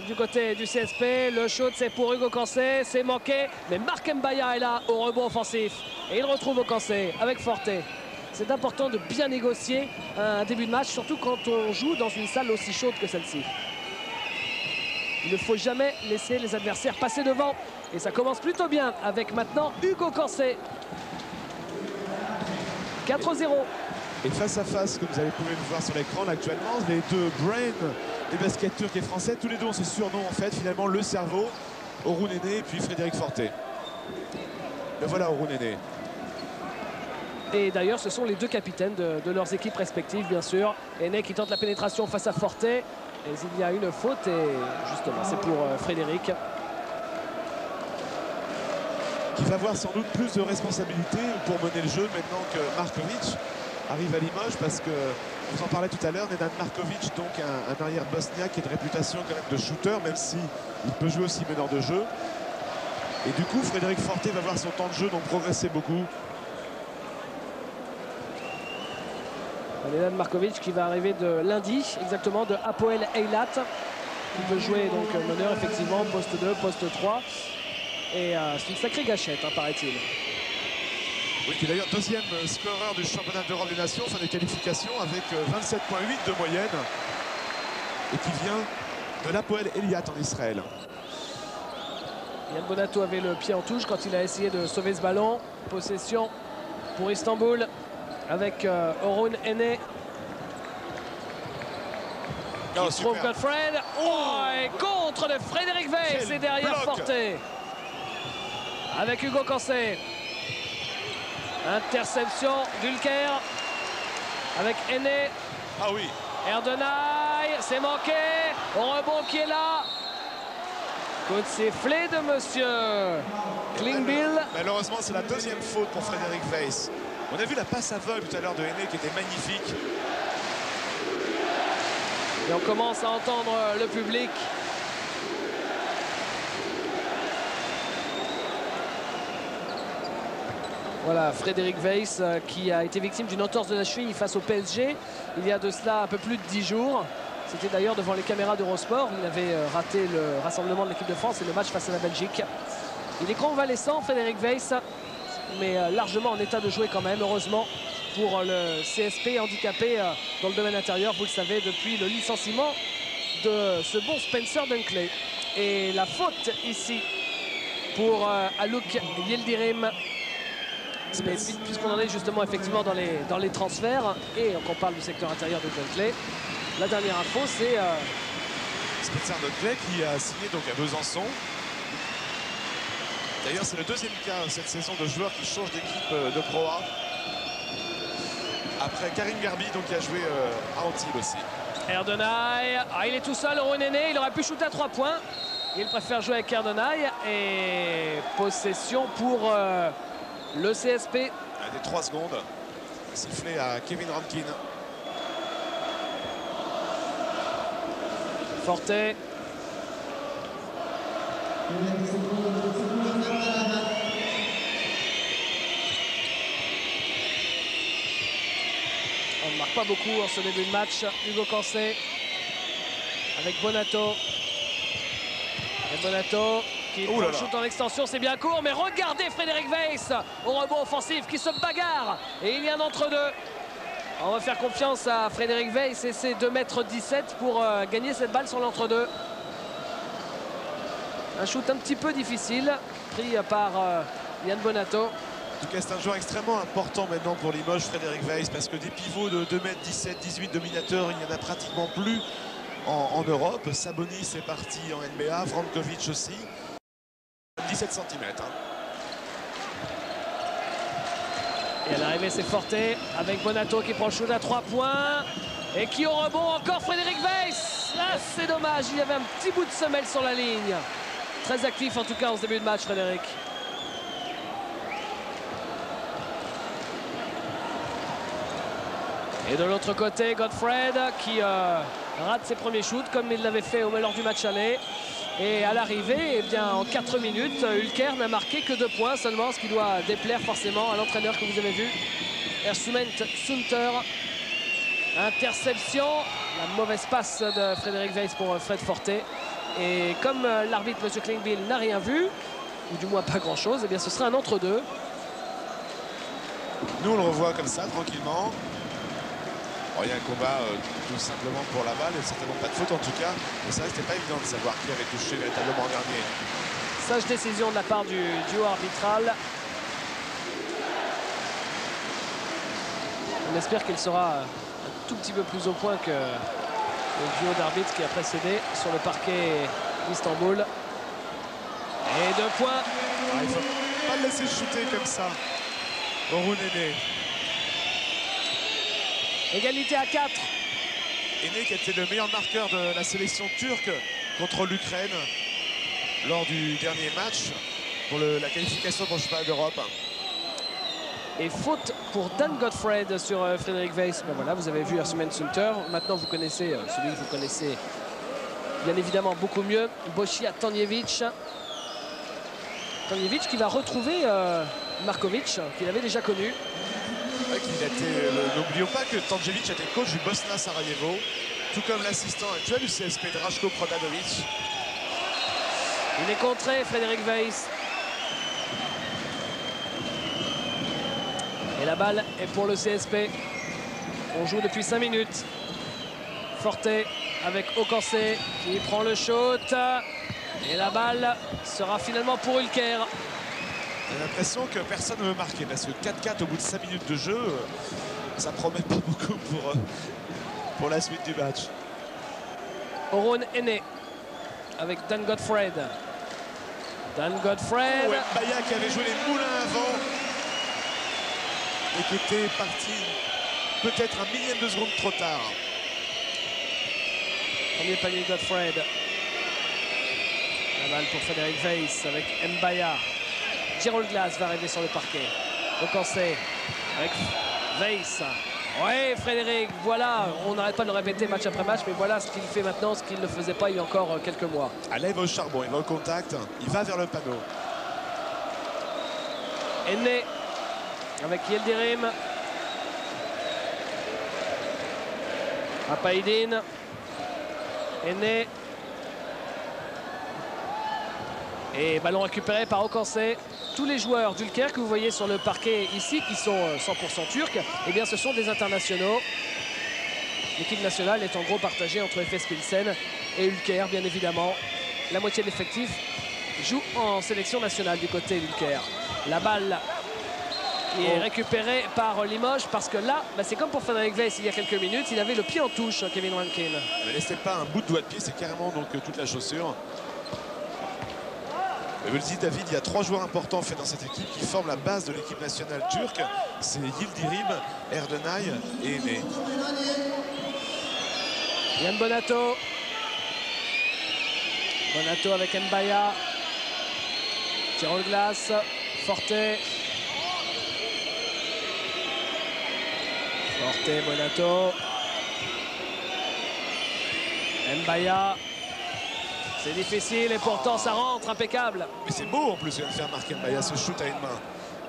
du côté du CSP. Le shoot, c'est pour Hugo Cancé. C'est manqué. Mais Marc Mbaya est là au rebond offensif. Et il retrouve Cancé avec Forte. C'est important de bien négocier un début de match, surtout quand on joue dans une salle aussi chaude que celle-ci. Il ne faut jamais laisser les adversaires passer devant. Et ça commence plutôt bien avec maintenant Hugo Cancé. 4-0. Et face à face, comme vous avez pu le voir sur l'écran, actuellement, les deux brains des baskets turcs et français, tous les deux ont ce surnom en fait, finalement, le cerveau, Orhun Ene et puis Frédéric Forte. Le voilà Orhun Ene. Et d'ailleurs, ce sont les deux capitaines de leurs équipes respectives, bien sûr. Ene qui tente la pénétration face à Forte. Et il y a une faute et justement, c'est pour Frédéric. Qui va avoir sans doute plus de responsabilités pour mener le jeu maintenant que Markovic arrive à Limoges, parce que vous en parlez tout à l'heure, Nenad Markovic, donc un arrière bosniaque qui a une réputation quand même de shooter, même si il peut jouer aussi meneur de jeu. Et du coup, Frédéric Forte va voir son temps de jeu donc progresser beaucoup. Nenad Markovic qui va arriver de lundi, exactement, de Hapoel Eilat. Il peut jouer donc meneur, effectivement, poste 2, poste 3. Et c'est une sacrée gâchette, hein, paraît-il. Oui, qui est d'ailleurs deuxième scoreur du championnat d'Europe des Nations, fin des qualifications, avec 27,8 de moyenne. Et qui vient de l'Hapoel Eilat en Israël. Yann Bonato avait le pied en touche quand il a essayé de sauver ce ballon. Possession pour Istanbul avec Orhun Ene. Qui trouve Godfred. Oh, et contre de Frédéric Weiss et derrière bloc. Forte. Avec Hugo Cancé. Interception d'Ulker avec Ene. Ah oui. Erdenay, c'est manqué. Au rebond qui est là. Coup de sifflet de monsieur Klingbill. Malheureusement, c'est la deuxième faute pour Frédéric Weiss. On a vu la passe aveugle tout à l'heure de Ene qui était magnifique. Et on commence à entendre le public. Voilà, Frédéric Weiss qui a été victime d'une entorse de la cheville face au PSG il y a de cela un peu plus de 10 jours. C'était d'ailleurs devant les caméras d'Eurosport. Il avait raté le rassemblement de l'équipe de France et le match face à la Belgique. Il est convalescent, Frédéric Weiss, mais largement en état de jouer quand même, heureusement, pour le CSP handicapé dans le domaine intérieur. Vous le savez, depuis le licenciement de ce bon Spencer Dunkley. Et la faute ici pour Alouk Yildirim. Puisqu'on en est justement effectivement dans les transferts et qu'on parle du secteur intérieur de Dunkley, la dernière info c'est Spencer Dunkley qui a signé donc à Besançon. D'ailleurs c'est le deuxième cas cette saison de joueurs qui changent d'équipe de Pro A. Après Karim Garbi donc qui a joué à Antibes aussi. Erdenay, il est tout seul, Orhun Ene, il aurait pu shooter à 3 points. Il préfère jouer avec Erdenay et possession pour le CSP. Des 3 secondes. Sifflé à Kevin Rankin. Forte. On ne marque pas beaucoup en ce début de match. Hugo Cancé avec Bonato. Et Bonato qui shoot en extension, c'est bien court, mais regardez Frédéric Weiss au rebond offensif qui se bagarre. Et il y a un entre-deux. On va faire confiance à Frédéric Weiss et ses 2,17 m pour gagner cette balle sur l'entre-deux. Un shoot un petit peu difficile, pris par Yann Bonato. En tout cas, c'est un joueur extrêmement important maintenant pour Limoges, Frédéric Weiss, parce que des pivots de 2,17 m, 18 dominateurs, il n'y en a pratiquement plus en Europe. Sabonis est parti en NBA, Vrankovic aussi. 17 cm. Et à l'arrivée, c'est Forte avec Bonato qui prend le shoot à 3 points. Et qui au rebond encore Frédéric Weiss. Ah, c'est dommage, il y avait un petit bout de semelle sur la ligne. Très actif en tout cas en ce début de match, Frédéric. Et de l'autre côté, Godfred qui rate ses premiers shoots comme il l'avait fait lors du match aller. Et à l'arrivée, eh bien, en 4 minutes, Ulker n'a marqué que 2 points seulement, ce qui doit déplaire forcément à l'entraîneur que vous avez vu, Ersument Sunter. Interception, la mauvaise passe de Frédéric Weiss pour Fred Forte. Et comme l'arbitre, M. Klingbeil, n'a rien vu, ou du moins pas grand-chose, eh bien ce sera un entre-deux. Nous, on le revoit comme ça, tranquillement. Bon, il y a un combat tout simplement pour la balle, et certainement pas de faute en tout cas. Mais ça, c'était pas évident de savoir qui avait touché véritablement en dernier. Sage décision de la part du duo arbitral. On espère qu'il sera un tout petit peu plus au point que le duo d'arbitres qui a précédé sur le parquet d'Istanbul. Et 2 points. Ah, il ne faut pas le laisser shooter comme ça. Orhun Ene. Égalité à 4. Ene qui était le meilleur marqueur de la sélection turque contre l'Ukraine lors du dernier match pour la qualification pour le championnat d'Europe. Et faute pour Dan Godfred sur Frédéric Weiss. Ben voilà, vous avez vu Ersumen Sunter. Maintenant, vous connaissez celui que vous connaissez bien évidemment beaucoup mieux, Boşia Tanjević. Tanjević qui va retrouver Markovic, qu'il avait déjà connu. N'oublions pas que Tanjević était coach du Bosna Sarajevo, tout comme l'assistant actuel du CSP Draško Prodanović. Il est contré, Frédéric Weiss. Et la balle est pour le CSP. On joue depuis 5 minutes. Forte avec Ocansé qui prend le shoot. Et la balle sera finalement pour Ulker. J'ai l'impression que personne ne veut marquer parce que 4-4 au bout de 5 minutes de jeu, ça promet pas beaucoup pour la suite du match. Orhun Ene avec Dan Godfred. Dan Godfred. Mbaya qui avait joué les moulins avant et qui était parti peut-être un millième de seconde trop tard. Premier panier de Godfred. La balle pour Frédéric Weiss avec Mbaya. Gerald Glass va arriver sur le parquet. Ocansé avec Weiss. Ouais, Frédéric, voilà, on n'arrête pas de le répéter match après match, mais voilà ce qu'il fait maintenant, ce qu'il ne faisait pas il y a encore quelques mois. Allez, il va au charbon, il va au contact, il va vers le panneau. Ene avec Yildirim. Apaidine. Ene. Et ballon récupéré par Ocansé. Tous les joueurs d'Ulker que vous voyez sur le parquet ici, qui sont 100% turcs, eh bien ce sont des internationaux. L'équipe nationale est en gros partagée entre Efes Pilsen et Ulker, bien évidemment. La moitié de l'effectif joue en sélection nationale du côté d'Ulker. La balle qui est récupérée par Limoges, parce que là, bah, c'est comme pour Frédéric Weiss il y a quelques minutes, il avait le pied en touche, Kevin Rankin. Mais c'est pas un bout de doigt de pied, c'est carrément donc toute la chaussure. Et vous le dites, David, il y a 3 joueurs importants faits dans cette équipe qui forment la base de l'équipe nationale turque. C'est Yildirim, Erdenay et Ene. Yann Bonato. Bonato avec Mbaya. Tirant de glace. Forte. Forte, Bonato. Mbaya. C'est difficile et pourtant ça rentre, impeccable. Mais c'est beau en plus de faire marquer Mbaya, ce shoot à une main.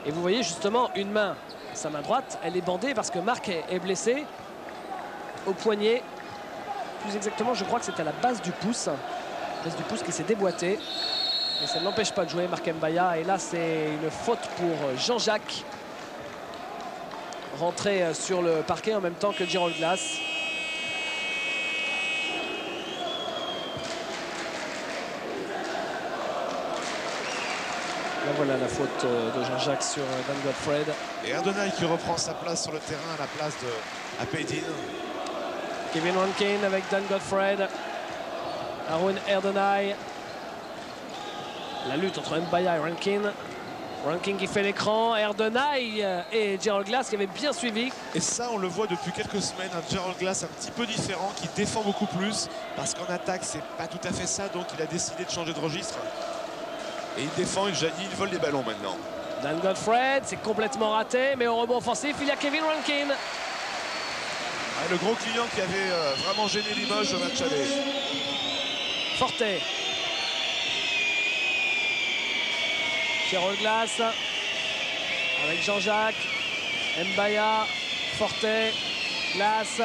Et vous voyez justement une main, sa main droite, elle est bandée parce que Marc est blessé au poignet. Plus exactement, je crois que c'est à la base du pouce. La base du pouce qui s'est déboîtée. Mais ça ne l'empêche pas de jouer, Marc Mbaya. Et là, c'est une faute pour Jean-Jacques. Rentré sur le parquet en même temps que Gerald Glass. Là, voilà la faute de Jean-Jacques sur Dan Godfred. Et Erdenay qui reprend sa place sur le terrain à la place de Apaidine. Kevin Rankin avec Dan Godfred. Arun Erdenay. La lutte entre Mbaya et Rankin. Rankin qui fait l'écran. Erdenay et Gerald Glass qui avaient bien suivi. Et ça, on le voit depuis quelques semaines. Un Gerald Glass un petit peu différent, qui défend beaucoup plus. Parce qu'en attaque, c'est pas tout à fait ça. Donc, il a décidé de changer de registre. Et il défend, il jaillit, il vole les ballons maintenant. Dan Godfred, c'est complètement raté, mais au rebond offensif, il y a Kevin Rankin. Ah, le gros client qui avait vraiment gêné Limoges au match aller. Forte. Gerald Glass avec Jean-Jacques. Mbaya, Forte, Glass.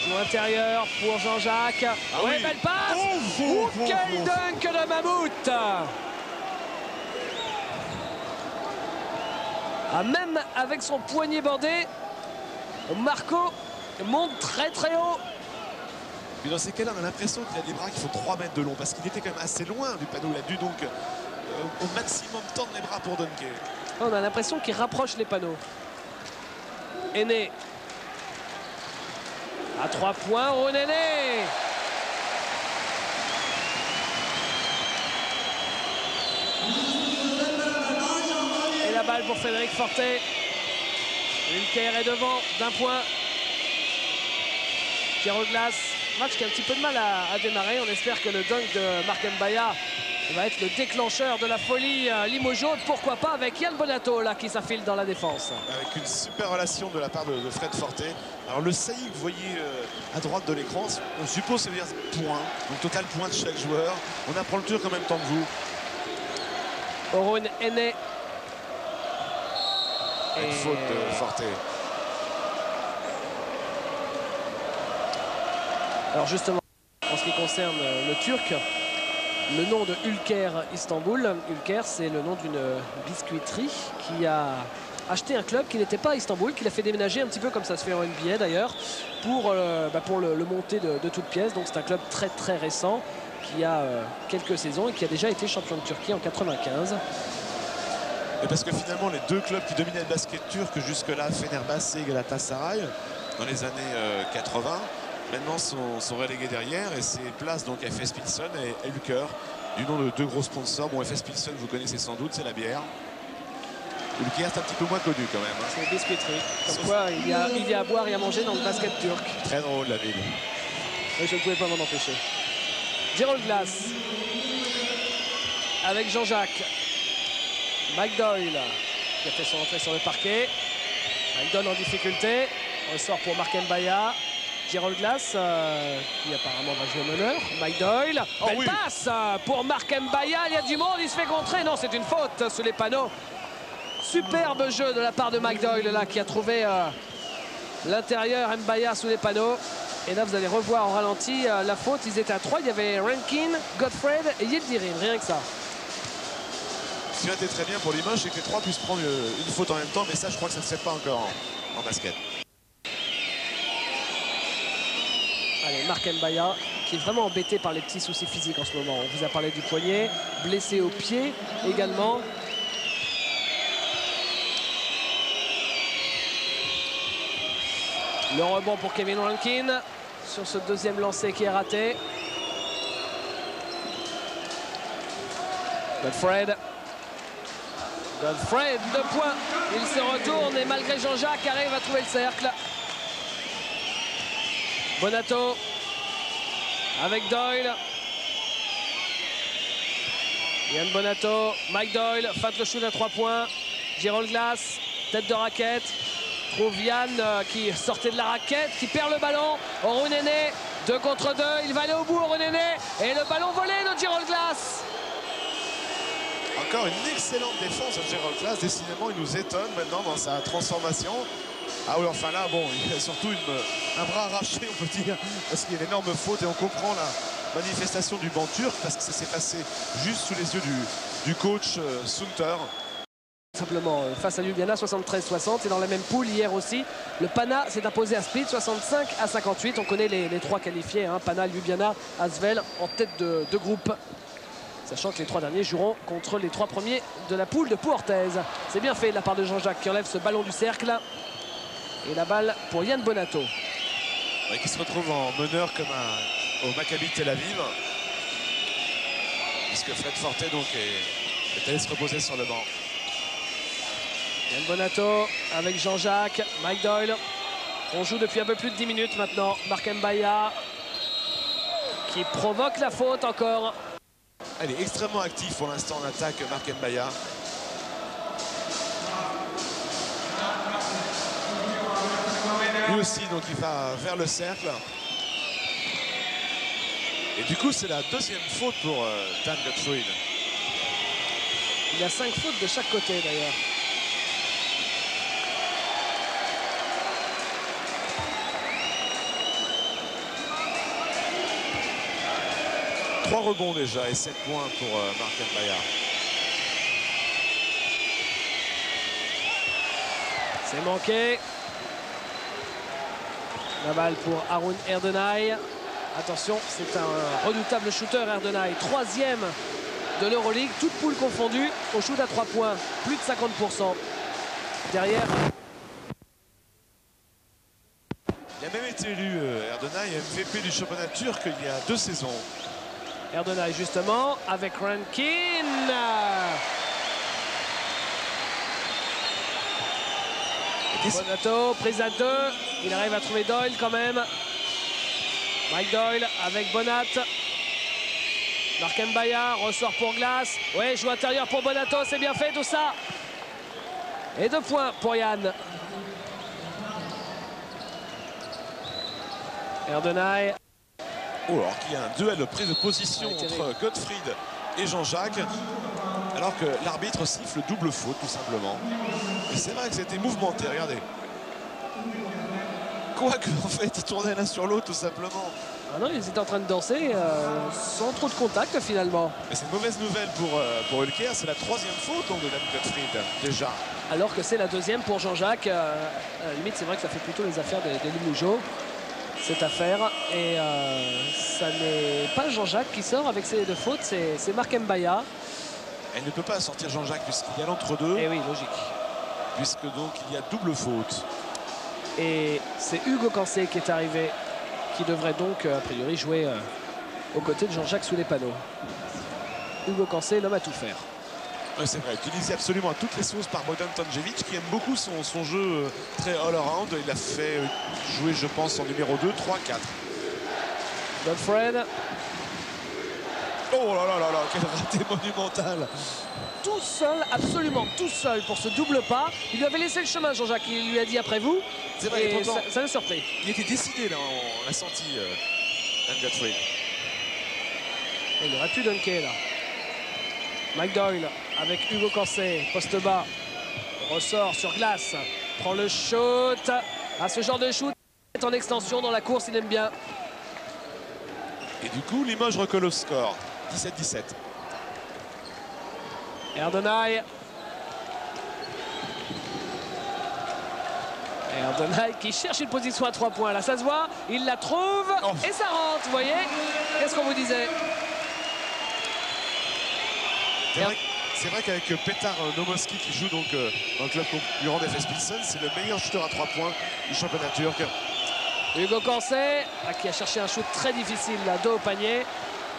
Joue intérieur pour Jean-Jacques. Ah ouais, oui. belle passe. Quel dunk de Mammouth. Ah, même avec son poignet bandé, Marco monte très très haut. Puis dans ces cas-là, on a l'impression qu'il a des bras qui font 3 mètres de long parce qu'il était quand même assez loin du panneau. Il a dû donc au maximum tendre les bras pour dunker. On a l'impression qu'il rapproche les panneaux. Aîné. À 3 points, Ronéné. Et la balle pour Frédéric Fortet. Ulker est devant d'un point. Tir au glace. Match qui a un petit peu de mal à démarrer. On espère que le dunk de Marc Mbaya va être le déclencheur de la folie Limoges. Pourquoi pas avec Yann Bonato là qui s'affile dans la défense. Avec une super relation de la part de Fred Fortet. Alors le saillie que vous voyez à droite de l'écran, on suppose que ça veut dire point. Donc total point de chaque joueur. On apprend le turc en même temps que vous. Orun Aîné. Une faute de Fortet. Alors justement, en ce qui concerne le turc, le nom de Ülker Istanbul, Ülker c'est le nom d'une biscuiterie qui a acheté un club qui n'était pas à Istanbul, qui l'a fait déménager un petit peu comme ça se fait en NBA d'ailleurs, pour le monter de toutes pièces. Donc c'est un club très très récent qui a quelques saisons et qui a déjà été champion de Turquie en 95. Et parce que finalement les deux clubs qui dominaient le basket turc jusque-là, Fenerbahçe et Galatasaray, dans les années 80, maintenant sont relégués derrière et c'est place donc FS Pilsen et Ülker, du nom de deux gros sponsors. Bon, FS Pilsen vous connaissez sans doute, c'est la bière. Ülker c'est un petit peu moins connu quand même. C'est une biscuiterie. Comme quoi il y a à boire et à manger dans le basket turc. Très drôle la ville. Et je ne pouvais pas m'en empêcher. Tir au glace avec Jean-Jacques. Mike Doyle qui a fait son entrée sur le parquet. Mike Doyle en difficulté. Ressort pour Marc Mbaya. Tir au glace qui apparemment va jouer meneur. Mike Doyle. Belle oui. passe pour Marc Mbaya. Il y a du monde, il se fait contrer. Non, c'est une faute sous les panneaux. Superbe jeu de la part de Mike Doyle là qui a trouvé l'intérieur. Mbaya sous les panneaux. Et là vous allez revoir en ralenti la faute. Ils étaient à 3. Il y avait Rankin, Godfred et Yildirim. Rien que ça. Ce qui a été très bien pour Limoges, c'est que les trois puissent prendre une faute en même temps, mais ça je crois que ça ne se fait pas encore en basket. Allez, Marc Mbaya qui est vraiment embêté par les petits soucis physiques en ce moment. On vous a parlé du poignet, blessé au pied également. Le rebond pour Kevin Rankin sur ce deuxième lancer qui est raté. Godfred. Godfred, 2 points. Il se retourne et malgré Jean-Jacques arrive à trouver le cercle. Bonato avec Doyle. Yann Bonato, Mike Doyle, feinte le shoot à 3 points. Girol glace, tête de raquette. Trouve Yann qui sortait de la raquette, qui perd le ballon. Orun Aîné, 2 contre 2. Il va aller au bout, Orun Aîné. Et le ballon volé de Girol glace. Encore une excellente défense de Girol glace. Décidément, il nous étonne maintenant dans sa transformation. Ah oui, enfin là, bon, il y a surtout un bras arraché, on peut dire, parce qu'il y a une énorme faute et on comprend la manifestation du banc turc parce que ça s'est passé juste sous les yeux du coach Sunter. Simplement face à Ljubljana 73-60 et dans la même poule hier aussi le Pana s'est imposé à Split 65-58. On connaît les 3 qualifiés, hein, Pana, Ljubljana, Asvel en tête de groupe, sachant que les 3 derniers joueront contre les 3 premiers de la poule de Pau-Orthez. C'est bien fait de la part de Jean-Jacques qui enlève ce ballon du cercle et la balle pour Yann Bonato qui se retrouve en meneur comme au Maccabi Tel Aviv, puisque Fred Fortet donc est allé se reposer sur le banc. Yann Bonato avec Jean-Jacques, Mike Doyle. On joue depuis un peu plus de 10 minutes maintenant. Marc Mbaya qui provoque la faute encore. Elle est extrêmement active pour l'instant en attaque, Marc Mbaya. Lui aussi, donc il va vers le cercle. Et du coup, c'est la deuxième faute pour Dan Godfred. Il y a 5 fautes de chaque côté d'ailleurs. 3 rebonds déjà et 7 points pour Marc Mbaya. C'est manqué. La balle pour Haroun Erdenay. Attention, c'est un redoutable shooter, Erdenay. 3e de l'Euroleague, toutes poules confondues, au shoot à 3 points. Plus de 50%. Derrière. Il a même été élu, Erdenay, MVP du championnat turc il y a 2 saisons. Erdenay, justement, avec Rankin. Bonato, prise à 2. Il arrive à trouver Doyle quand même. Mike Doyle avec Bonat. Marc Mbaya ressort pour glace. Ouais, joue intérieur pour Bonato, c'est bien fait tout ça. Et 2 points pour Yann. Erdenay. Oh, alors qu'il y a un duel de prise de position entre Gottfried et Jean-Jacques. Alors que l'arbitre siffle double faute tout simplement. Et c'est vrai que c'était mouvementé, regardez. Quoique en fait ils tournaient l'un sur l'autre tout simplement. Ah non, ils étaient en train de danser sans trop de contact finalement. Mais c'est une mauvaise nouvelle pour Ulker, c'est la 3e faute donc de Dan Gottfried déjà. Alors que c'est la 2e pour Jean-Jacques. À la limite c'est vrai que ça fait plutôt les affaires des Limougeaux, cette affaire. Et ça n'est pas Jean-Jacques qui sort avec ses 2 fautes, c'est Marc Mbaya. Elle ne peut pas sortir Jean-Jacques puisqu'il y a l'entre-deux. Et oui, logique. Puisque donc il y a double faute. Et c'est Hugo Cancé qui est arrivé, qui devrait donc a priori jouer aux côtés de Jean-Jacques sous les panneaux. Hugo Cancé, l'homme à tout faire. Oui, c'est vrai, utilisé absolument à toutes les sauces par Bogdan Tonjevic qui aime beaucoup son jeu très all-around. Il a fait jouer, je pense, en numéro 2, 3, 4. Godfred. Oh là là là là, quel raté monumental. Tout seul, absolument tout seul pour ce double pas. Il lui avait laissé le chemin, Jean-Jacques. Il lui a dit après vous. C'est vrai, et ça l'a surpris. Il était décidé là, on l'a senti, Dan Gottfried. Il aurait pu dunker là. Mike Doyle avec Hugo Cancé, poste bas. Ressort sur glace. Prend le shoot. À ce genre de shoot est en extension dans la course, il aime bien. Et du coup, Limoges recolle au score. 17-17. Erdenay. Erdenay qui cherche une position à 3 points. Là, ça se voit. Il la trouve. Oh. Et ça rentre, vous voyez. Qu'est-ce qu'on vous disait? C'est vrai qu'avec Petar Nomoski qui joue donc dans le club concurrent d'FS Pilsen, c'est le meilleur shooter à 3 points du championnat turc. Hugo Cancé qui a cherché un shoot très difficile, là, dos au panier.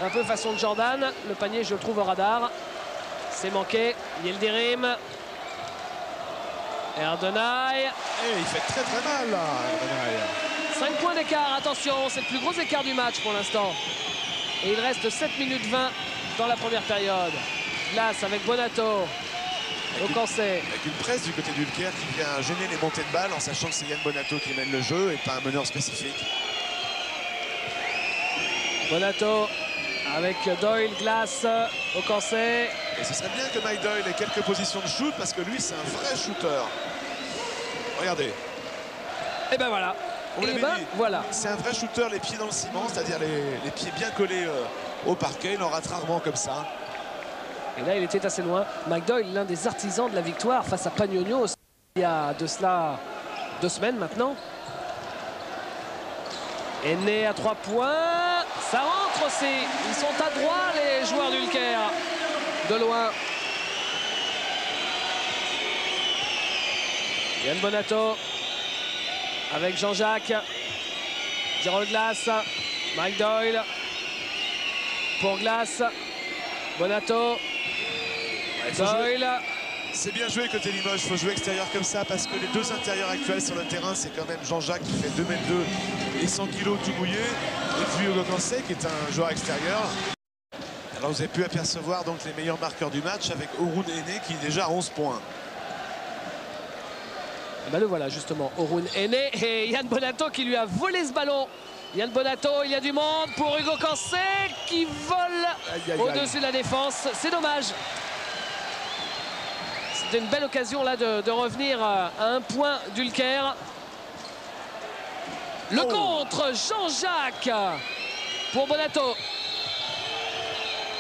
Un peu façon de Jordan. Le panier, je le trouve au radar. C'est manqué. Yildirim. Erdenay. Et il fait très très mal là, Erdenay. 5 points d'écart, attention, c'est le plus gros écart du match pour l'instant. Et il reste 7 minutes 20 dans la première période. Glace avec Bonato. Au Cancé. Avec une presse du côté d'Ulker qui vient gêner les montées de balles en sachant que c'est Yann Bonato qui mène le jeu et pas un meneur spécifique. Bonato avec Doyle, Glace, au Cancé. Et ce serait bien que Mike Doyle ait quelques positions de shoot parce que lui c'est un vrai shooter. Regardez. Et ben voilà. Et ben voilà. C'est un vrai shooter, les pieds dans le ciment, c'est-à-dire les pieds bien collés au parquet. Il en rate rarement comme ça. Et là, il était assez loin. Mike Doyle, l'un des artisans de la victoire face à Pagnogno il y a de cela 2 semaines maintenant. Henné à 3 points. Ça rentre aussi. Ils sont à droit, les joueurs d'Ulker. De loin. Yann Bonato avec Jean-Jacques. Zéro de glace. Mike Doyle pour glace. Bonato. Doyle. C'est bien joué côté Limoges, il faut jouer extérieur comme ça parce que les 2 intérieurs actuels sur le terrain, c'est quand même Jean-Jacques qui fait 2 m 2 et 100 kg tout mouillé. Et puis Hugo Cancé qui est un joueur extérieur. Alors vous avez pu apercevoir donc les meilleurs marqueurs du match avec Haroun Henné qui est déjà à 11 points. Et ben le voilà justement, Haroun Henné et Yann Bonato qui lui a volé ce ballon. Yann Bonato, il y a du monde pour Hugo Cancé qui vole au-dessus de la défense. C'est dommage. C'était une belle occasion là de revenir à 1 point d'Ulker. Le contre, Jean-Jacques pour Bonato.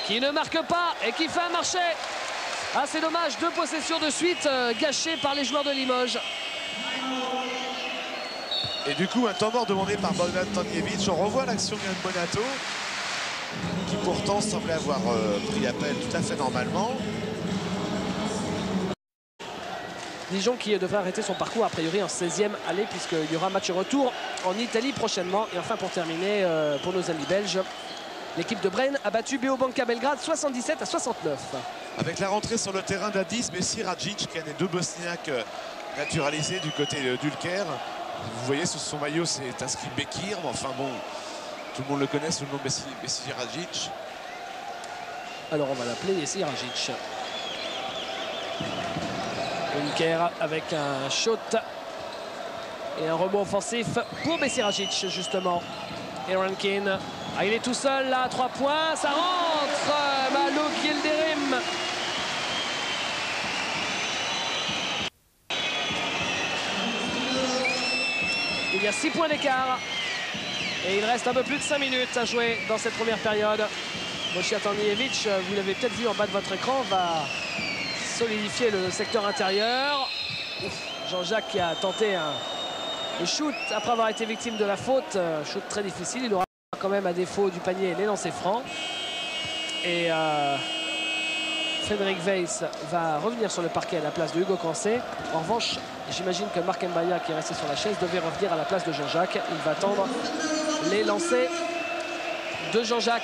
qui ne marque pas et qui fait un marché. Ah, c'est dommage, 2 possessions de suite gâchées par les joueurs de Limoges. Et du coup, un temps mort demandé par Bogdan Tanjevic. On revoit l'action de Yann Bonato, qui pourtant semblait avoir pris appel tout à fait normalement. Dijon qui devrait arrêter son parcours a priori en 16e aller, puisqu'il y aura match retour en Italie prochainement. Et enfin, pour terminer, pour nos amis belges, l'équipe de Braine a battu Beobanka Belgrade 77-69. Avec la rentrée sur le terrain d'Adis Besiragic, qui est un des 2 Bosniaques naturalisés du côté d'Ulker. Vous voyez, sur son maillot, c'est inscrit Bekir. Mais enfin bon, tout le monde le connaît sous le nom de Besiragic. Alors on va l'appeler Besiragic. Ulker avec un shot et un rebond offensif pour Besiragic justement. Et Rankin, il est tout seul là, 3 points, ça rentre. Malouk Yildirim. Il y a 6 points d'écart et il reste un peu plus de 5 minutes à jouer dans cette première période. Moshe Tanjevic, vous l'avez peut-être vu en bas de votre écran, va solidifier le secteur intérieur. Jean-Jacques qui a tenté le shoot après avoir été victime de la faute. Shoot très difficile. Il aura quand même à défaut du panier les lancers francs. Et Frédéric Weiss va revenir sur le parquet à la place de Hugo Cancé. En revanche, j'imagine que Marc Mbaya, qui est resté sur la chaise, devait revenir à la place de Jean-Jacques. Il va attendre les lancers de Jean-Jacques.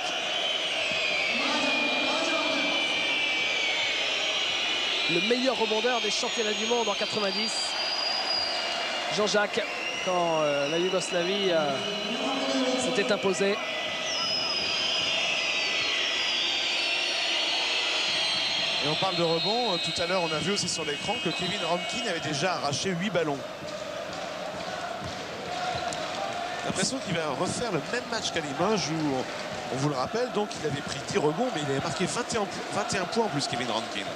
Le meilleur rebondeur des championnats du monde en 90. Jean-Jacques, quand la Yougoslavie s'était imposée. Et on parle de rebond. Tout à l'heure, on a vu aussi sur l'écran que Kevin Rankin avait déjà arraché 8 ballons. J'ai l'impression qu'il va refaire le même match qu'à Limoges où, on vous le rappelle, donc il avait pris 10 rebonds, mais il avait marqué 21 points en plus, Kevin Rankin.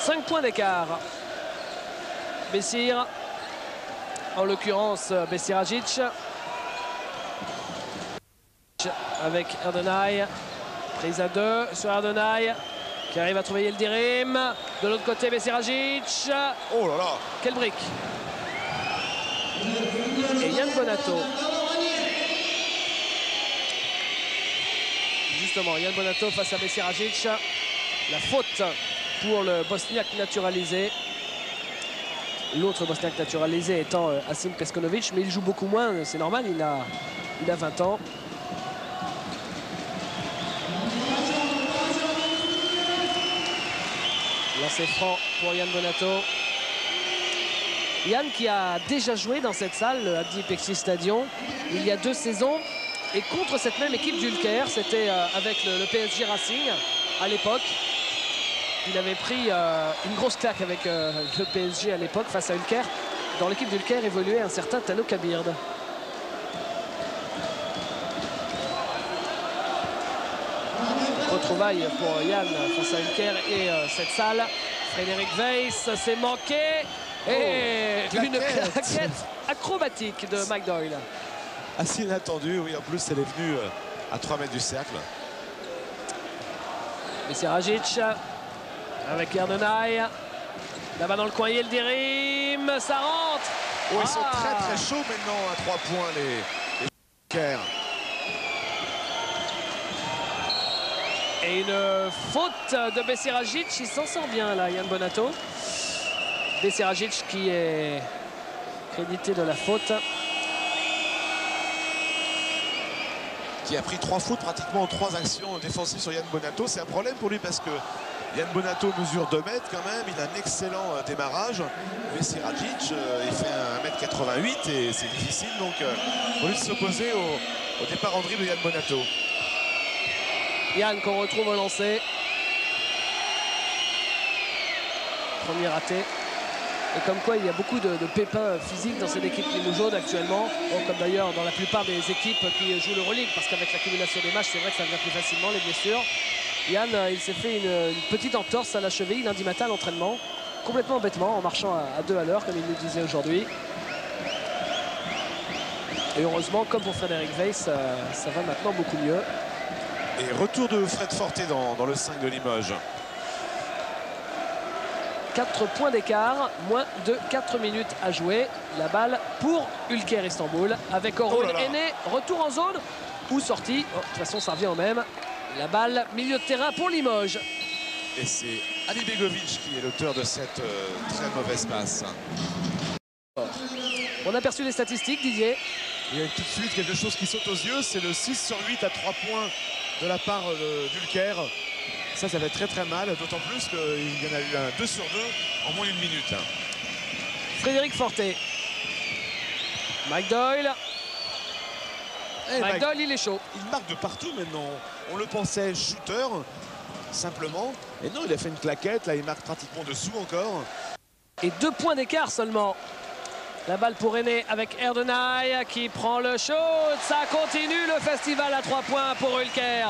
5 points d'écart. Bessir, en l'occurrence Besiragic. Avec Erdenay. Prise à 2 sur Erdenay, qui arrive à trouver Yildirim. De l'autre côté, Besiragic. Oh là là! Quelle brique! Et Yann Bonato. Justement, Yann Bonato face à Besiragic. La faute pour le Bosniaque naturalisé. L'autre Bosniaque naturalisé étant Asim Peskonovic, mais il joue beaucoup moins, c'est normal, il a 20 ans. Lancer franc pour Yann Bonato. Yann qui a déjà joué dans cette salle, le Abdi Pexi Stadion, il y a 2 saisons. Et contre cette même équipe d'Ulker, c'était avec le PSG Racing à l'époque. Il avait pris une grosse claque avec le PSG à l'époque face à Ulker. Dans l'équipe d'Ulker évoluait un certain Tano Kabird. Retrouvailles pour Yann face à Ulker et cette salle. Frédéric Weiss, c'est manqué. Et une claquette acrobatique de Mike Doyle. Assez inattendu, oui, en plus elle est venue à 3 mètres du cercle. Besiragic avec Erdenay. Là-bas dans le coin, Yildirim, ça rentre. Oh, ils sont très chauds maintenant à 3 points les Ulker. Et une faute de Besiragic, il s'en sort bien là, Yann Bonato. Besiragic qui est crédité de la faute. Qui a pris 3 fautes pratiquement en 3 actions défensives sur Yann Bonato. C'est un problème pour lui parce que Yann Bonato mesure 2 mètres quand même. Il a un excellent démarrage. Besiragic, il fait 1m88 et c'est difficile donc pour lui de s'opposer au départ en dribble de Yann Bonato. Yann qu'on retrouve au lancer. Premier raté. Et comme quoi il y a beaucoup de pépins physiques dans cette équipe limougeaud actuellement, comme d'ailleurs dans la plupart des équipes qui jouent l'Euroleague, parce qu'avec l'accumulation des matchs c'est vrai que ça vient plus facilement les blessures. Yann il s'est fait une petite entorse à la cheville lundi matin à l'entraînement, complètement bêtement en marchant à 2 à l'heure comme il nous disait aujourd'hui. Et heureusement, comme pour Frédéric Weiss, ça va maintenant beaucoup mieux. Et retour de Fred Forté dans le 5 de Limoges. 4 points d'écart, moins de 4 minutes à jouer. La balle pour Ülker Istanbul avec Orhun Ene. Retour en zone ou sortie. Oh, de toute façon, ça revient au même. La balle, milieu de terrain pour Limoges. Et c'est Alibegovic qui est l'auteur de cette très mauvaise passe. On a aperçu les statistiques, Didier. Il y a tout de suite quelque chose qui saute aux yeux. C'est le 6 sur 8 à 3 points de la part d'Ülker. Ça fait très très mal, d'autant plus qu'il y en a eu un 2 sur 2 en moins d'une minute. Frédéric Forté. Mike Doyle. Mike Doyle, il est chaud. Il marque de partout maintenant. On le pensait shooter, simplement. Et non, il a fait une claquette. Là, il marque pratiquement dessous encore. Et 2 points d'écart seulement. La balle pour Ene avec Erdenay qui prend le shoot. Ça continue le festival à 3 points pour Ülker.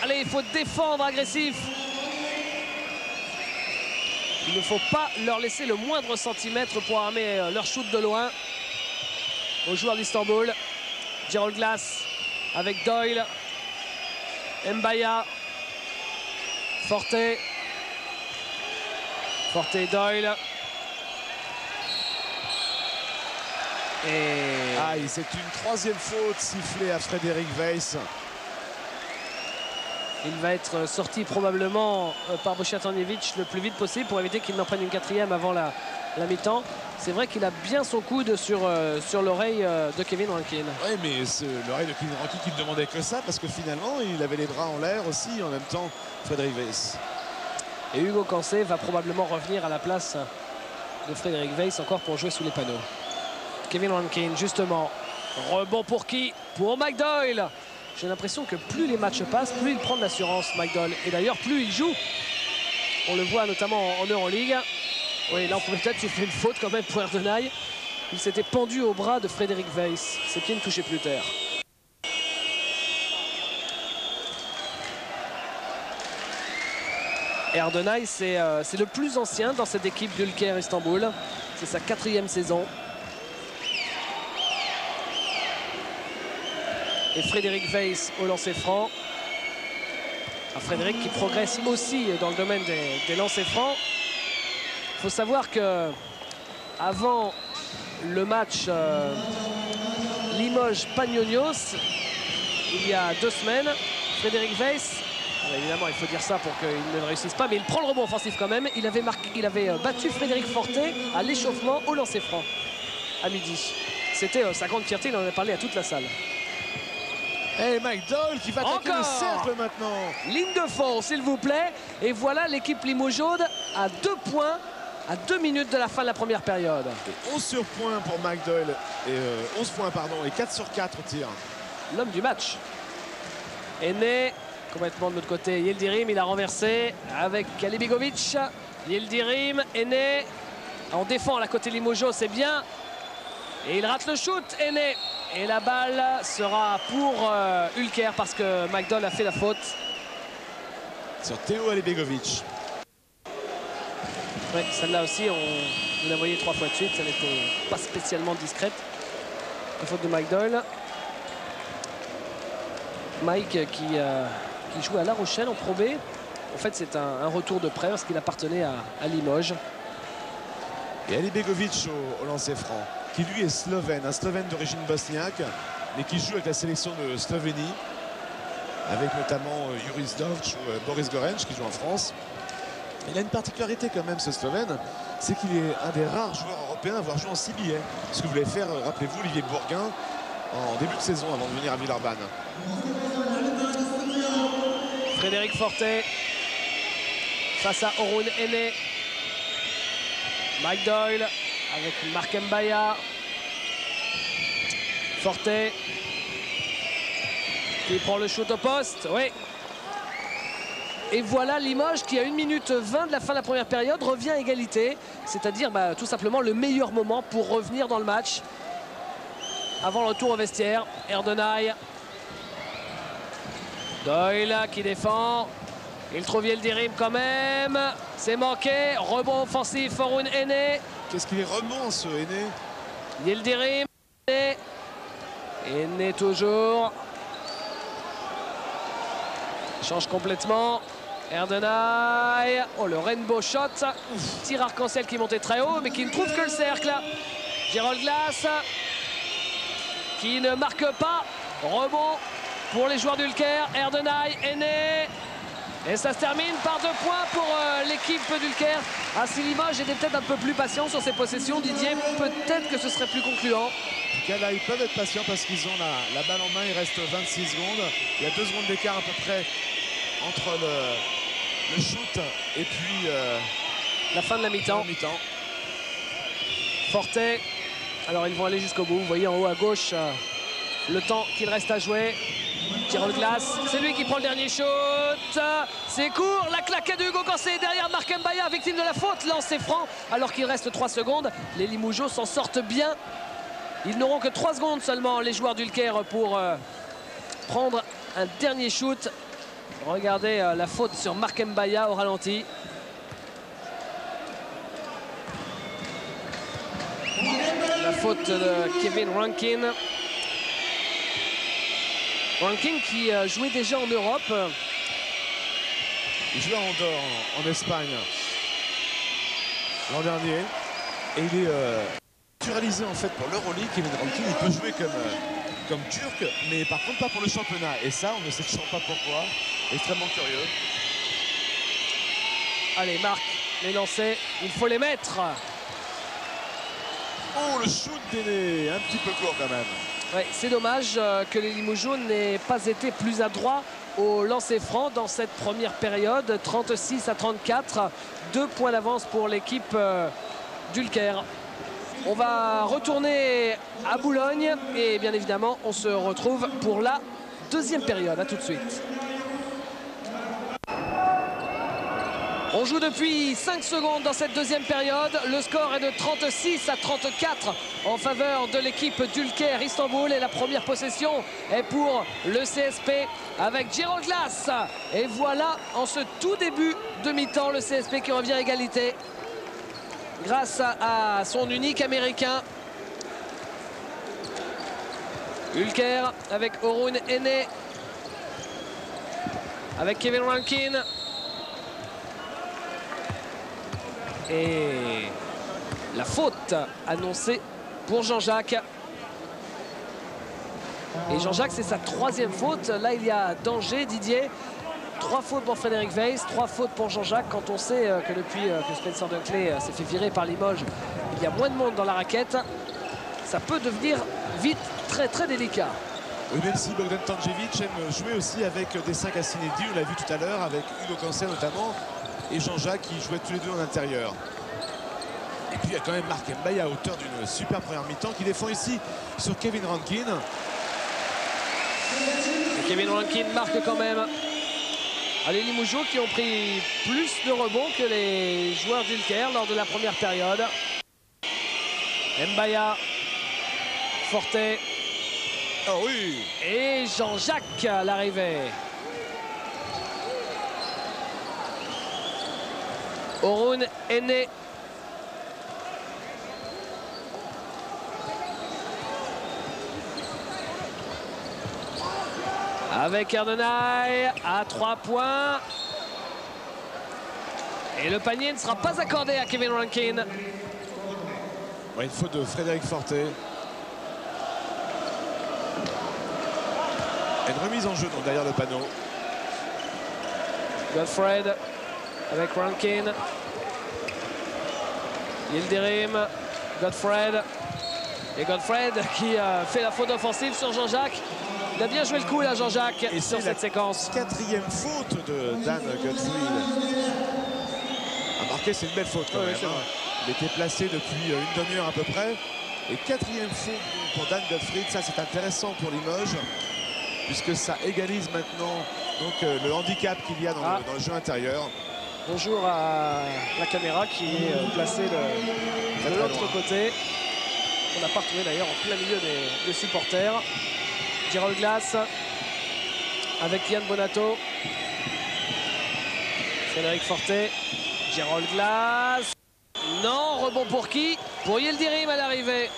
Allez, il faut défendre agressif. Il ne faut pas leur laisser le moindre centimètre pour armer leur shoot de loin. Aux joueurs d'Istanbul. Gerald Glass avec Doyle. Mbaya. Forté. Forté, Doyle. Et aïe, c'est une 3e faute sifflée à Frédéric Weiss. il va être sorti probablement par Bouchataniewicz le plus vite possible pour éviter qu'il n'en prenne une 4e avant la mi-temps. C'est vrai qu'il a bien son coude sur l'oreille de Kevin Rankin. Oui, mais c'est l'oreille de Kevin Rankin qui ne demandait que ça, parce que finalement, il avait les bras en l'air aussi, en même temps, Frédéric Weiss. Et Hugo Cancé va probablement revenir à la place de Frédéric Weiss encore pour jouer sous les panneaux. Kevin Rankin, justement. Rebond pour qui? Pour Mike Doyle. J'ai l'impression que plus les matchs passent, plus il prend de l'assurance, Mike Doyle. Et d'ailleurs, plus il joue. On le voit notamment en Euroleague. Oui, là, on pouvait peut-être siffler une faute quand même pour Erdenay. Il s'était pendu au bras de Frédéric Weiss. Ses pieds ne touchaient plus terre. Erdenay, c'est le plus ancien dans cette équipe d'Ülker Istanbul. C'est sa 4e saison. Et Frédéric Weiss au lancer franc. Frédéric qui progresse aussi dans le domaine des lancers francs. Il faut savoir que avant le match Limoges-Panionios, il y a 2 semaines, Frédéric Weiss, évidemment il faut dire ça pour qu'il ne réussisse pas, mais il prend le rebond offensif quand même. Il avait battu Frédéric Forté à l'échauffement au lancer franc à midi. C'était sa grande fierté, il en a parlé à toute la salle. Et Mike Doyle qui va attaquer le cercle maintenant. Ligne de fond, s'il vous plaît. Et voilà l'équipe Limogeaude à 2 points, à 2 minutes de la fin de la première période. Et 11 sur points pour Mike Doyle. Et 11 points, pardon. Et 4 sur 4 au tir. L'homme du match. Ene, complètement de l'autre côté. Yildirim, il a renversé avec Alibegovic. Yildirim, Ene. On défend à côté Limoges, c'est bien. Et il rate le shoot, Ene. Et la balle sera pour Ülker parce que Mike Doyle a fait la faute. Sur Théo Alibegovic. Oui, celle-là aussi, vous la voyez 3 fois de suite. Elle n'était pas spécialement discrète. La faute de Mike Doyle. Mike qui joue à La Rochelle en Pro B. En fait, c'est un retour de prêt parce qu'il appartenait à Limoges. Et Alibegovic au lancer franc, qui lui est slovène, un slovène d'origine bosniaque, mais qui joue avec la sélection de Slovénie, avec notamment Juris Dovč ou Boris Gorenc qui joue en France. Il a une particularité quand même, ce slovène, c'est qu'il est un des rares joueurs européens à avoir joué en CBA. Ce que voulait faire, rappelez-vous, Olivier Bourguin en début de saison avant de venir à Villeurbanne. Frédéric Forté face à Orhun Ene. Mike Doyle avec Mark Mbaya. Forté qui prend le shoot au poste. Oui. Et voilà Limoges qui à 1 minute 20 de la fin de la première période revient à égalité. C'est-à-dire tout simplement le meilleur moment pour revenir dans le match. Avant le retour au vestiaire. Erdenay. Doyle qui défend. Il trouve Yildirim quand même. C'est manqué. Rebond offensif pour Orhun Ene. Qu'est-ce qu'il est rebond ce Ene? Yildirim. Ene toujours. Change complètement. Erdenay. Oh, le rainbow shot. Tir arc-en-ciel qui montait très haut, mais qui ne trouve que le cercle. Gerald Glass qui ne marque pas. Rebond pour les joueurs d'Ulker. Erdenay, Henné. Et ça se termine par 2 points pour l'équipe d'Ulker. Si Limoges était peut-être un peu plus patient sur ses possessions, Didier, peut-être que ce serait plus concluant. En tout cas, là, ils peuvent être patients parce qu'ils ont la balle en main. Il reste 26 secondes. Il y a 2 secondes d'écart à peu près entre le shoot et puis la fin de la mi-temps. Forte. Alors, ils vont aller jusqu'au bout. Vous voyez en haut à gauche le temps qu'il reste à jouer. Gerald Glass, c'est lui qui prend le dernier shoot. C'est court, la claquette de Hugo Cancé derrière Marc Mbaya, victime de la faute, lancé franc alors qu'il reste 3 secondes. Les Limougeaux s'en sortent bien. Ils n'auront que 3 secondes seulement, les joueurs d'Ulker, pour prendre un dernier shoot. Regardez la faute sur Marc Mbaya au ralenti. La faute de Kevin Rankin. Rankin qui jouait déjà en Europe. Il jouait à Andorre en Espagne l'an dernier. Et il est naturalisé en fait pour l'Euroleague. Kevin Rankin, il peut jouer comme turc, mais par contre pas pour le championnat. Et ça, on ne sait toujours pas pourquoi. Extrêmement curieux. Allez, Marc, les lancers, il faut les mettre. Oh, le shoot d'Henné, un petit peu court quand même. Ouais, c'est dommage que les Limougeaux n'aient pas été plus adroits au lancer franc dans cette première période. 36-34, 2 points d'avance pour l'équipe d'Ulker. On va retourner à Boulogne et bien évidemment, on se retrouve pour la deuxième période. À tout de suite. On joue depuis 5 secondes dans cette deuxième période. Le score est de 36-34 en faveur de l'équipe d'Ulker Istanbul. Et la première possession est pour le CSP avec Gerald Glass. Et voilà, en ce tout début de mi-temps, le CSP qui revient à égalité grâce à son unique américain. Ulker avec Orun Henné, avec Kevin Rankin. Et la faute annoncée pour Jean-Jacques. Et Jean-Jacques, c'est sa 3e faute. Là, il y a danger, Didier. 3 fautes pour Frédéric Weiss, 3 fautes pour Jean-Jacques. Quand on sait que depuis que Spencer Dunkley s'est fait virer par Limoges, il y a moins de monde dans la raquette. Ça peut devenir vite très très délicat. Oui, même si Bogdan Tanjevic aime jouer aussi avec des 5 à Sinedi, on l'a vu tout à l'heure, avec Hugo Cancé notamment. Et Jean-Jacques qui jouaient tous les deux en intérieur. Et puis il y a quand même Marc Mbaya à hauteur d'une super première mi-temps qui défend ici sur Kevin Rankin. Et Kevin Rankin marque quand même. Les Limougeaux qui ont pris plus de rebonds que les joueurs d'Ulker lors de la première période. Mbaya, Forte. Oh oui. Et Jean-Jacques à l'arrivée. Orun Henné. Avec Erdenay à 3 points. Et le panier ne sera pas accordé à Kevin Rankin. Ouais, une faute de Frédéric Forte. Une remise en jeu donc, derrière le panneau. Godfred avec Rankin. Yildirim, Godfred. Et Godfred qui fait la faute offensive sur Jean-Jacques. Il a bien joué le coup là, Jean-Jacques, sur cette séquence. 4e faute de Dan Godfried. A marqué, c'est une belle faute quand même. Il était placé depuis une demi-heure à peu près. Et 4e faute pour Dan Godfried. Ça, c'est intéressant pour Limoges, puisque ça égalise maintenant donc, le handicap qu'il y a dans le jeu intérieur. Bonjour à la caméra qui est placée de l'autre côté. On n'a pas retrouvé d'ailleurs en plein milieu des supporters. Gerald Glass avec Yann Bonato. Frédéric Forte. Gerald Glass. Non, rebond pour qui? Pour Yildirim à l'arrivée.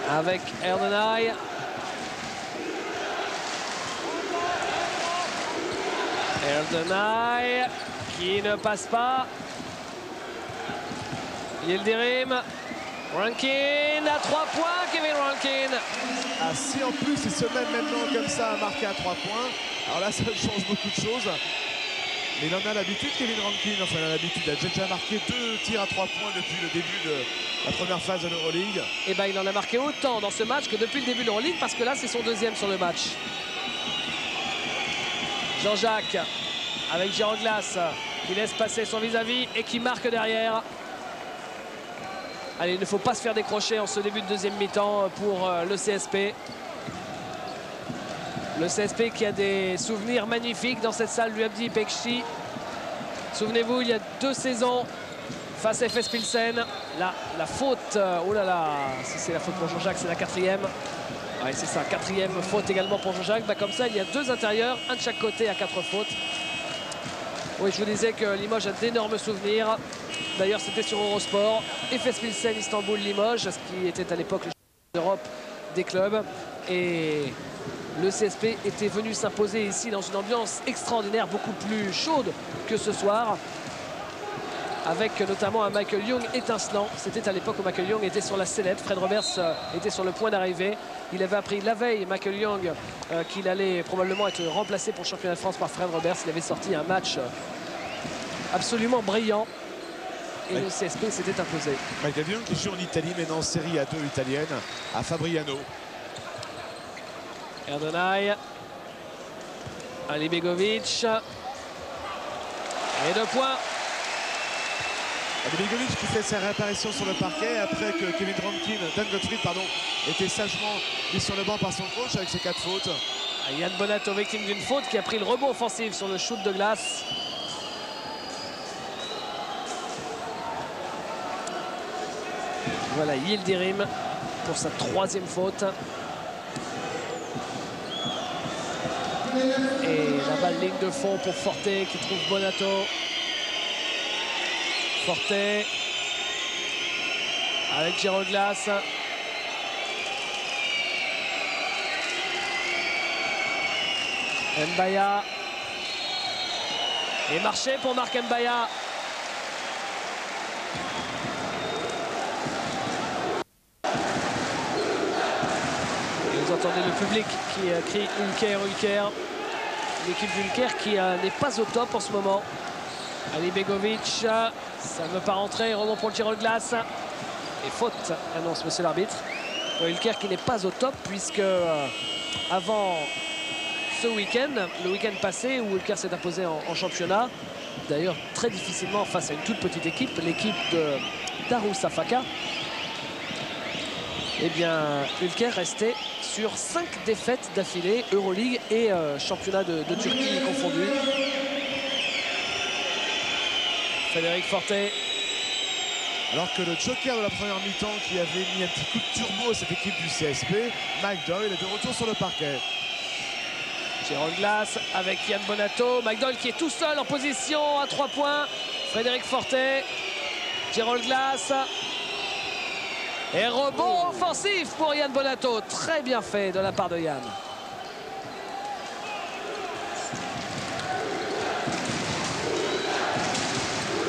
Avec Erdenay. Erdonay qui ne passe pas. Yildirim. Rankin à 3 points, Kevin Rankin. Ah, si en plus il se met maintenant comme ça à marquer à 3 points, alors là ça change beaucoup de choses. Mais il en a l'habitude, Kevin Rankin. Enfin, il a l'habitude. Il a déjà marqué 2 tirs à 3 points depuis le début de la première phase de l'Euroleague. Et ben il en a marqué autant dans ce match que depuis le début de l'Euroleague, parce que là c'est son deuxième sur le match. Jean-Jacques avec Giroglas qui laisse passer son vis-à-vis et qui marque derrière. Allez, il ne faut pas se faire décrocher en ce début de deuxième mi-temps pour le CSP. Le CSP qui a des souvenirs magnifiques dans cette salle du Abdi Pekchi. Souvenez-vous, il y a 2 saisons face à FS Pilsen. La faute, oh là là, si c'est la faute pour Jean-Jacques, c'est la 4e. Ouais, c'est ça, 4e faute également pour Jean-Jacques. Bah, comme ça, il y a 2 intérieurs, un de chaque côté à 4 fautes. Oui, je vous disais que Limoges a d'énormes souvenirs. D'ailleurs, c'était sur Eurosport. FS Pilsen, Istanbul, Limoges, ce qui était à l'époque le championnat d'Europe des clubs. Et le CSP était venu s'imposer ici dans une ambiance extraordinaire, beaucoup plus chaude que ce soir. Avec notamment un Michael Young étincelant. C'était à l'époque où Michael Young était sur la sellette. Fred Roberts était sur le point d'arriver. Il avait appris la veille, Michael Young, qu'il allait probablement être remplacé pour le championnat de France par Fred Roberts. Il avait sorti un match absolument brillant. Et le CSP s'était imposé. Michael Young qui joue en Italie, maintenant en série A2 italienne, à Fabriano. Erdonay. Ali Begovic. Et 2 points. Begovic qui fait sa réapparition sur le parquet après que Kevin Rankin, Dan Gottfried pardon, était sagement mis sur le banc par son coach avec ses 4 fautes. Yann Bonato victime d'une faute qui a pris le rebond offensif sur le shoot de glace. Voilà Yildirim pour sa 3e faute. Et la balle ligne de fond pour Forte qui trouve Bonato. Forte avec Giroglas. Mbaya. Et marché pour Marc Mbaya. Et vous entendez le public qui crie Ulker, Ulker. L'équipe d'Ulker qui n'est pas au top en ce moment. Ali Begovic, ça ne veut pas rentrer, rebond pour le Giroglas. Et faute, annonce monsieur l'arbitre. Ulker qui n'est pas au top puisque avant ce week-end, le week-end passé où Ulker s'est imposé en championnat, d'ailleurs très difficilement face à une toute petite équipe, l'équipe de Darüşşafaka, eh bien Ulker restait sur 5 défaites d'affilée, Euroleague et championnat de Turquie confondu. Frédéric Forte. Alors que le joker de la première mi-temps qui avait mis un petit coup de turbo à cette équipe du CSP, Mike Doyle, est de retour sur le parquet. Giroglas avec Yann Bonato. Mike Doyle qui est tout seul en position à 3 points. Frédéric Forte. Giroglas. Et rebond offensif pour Yann Bonato. Très bien fait de la part de Yann.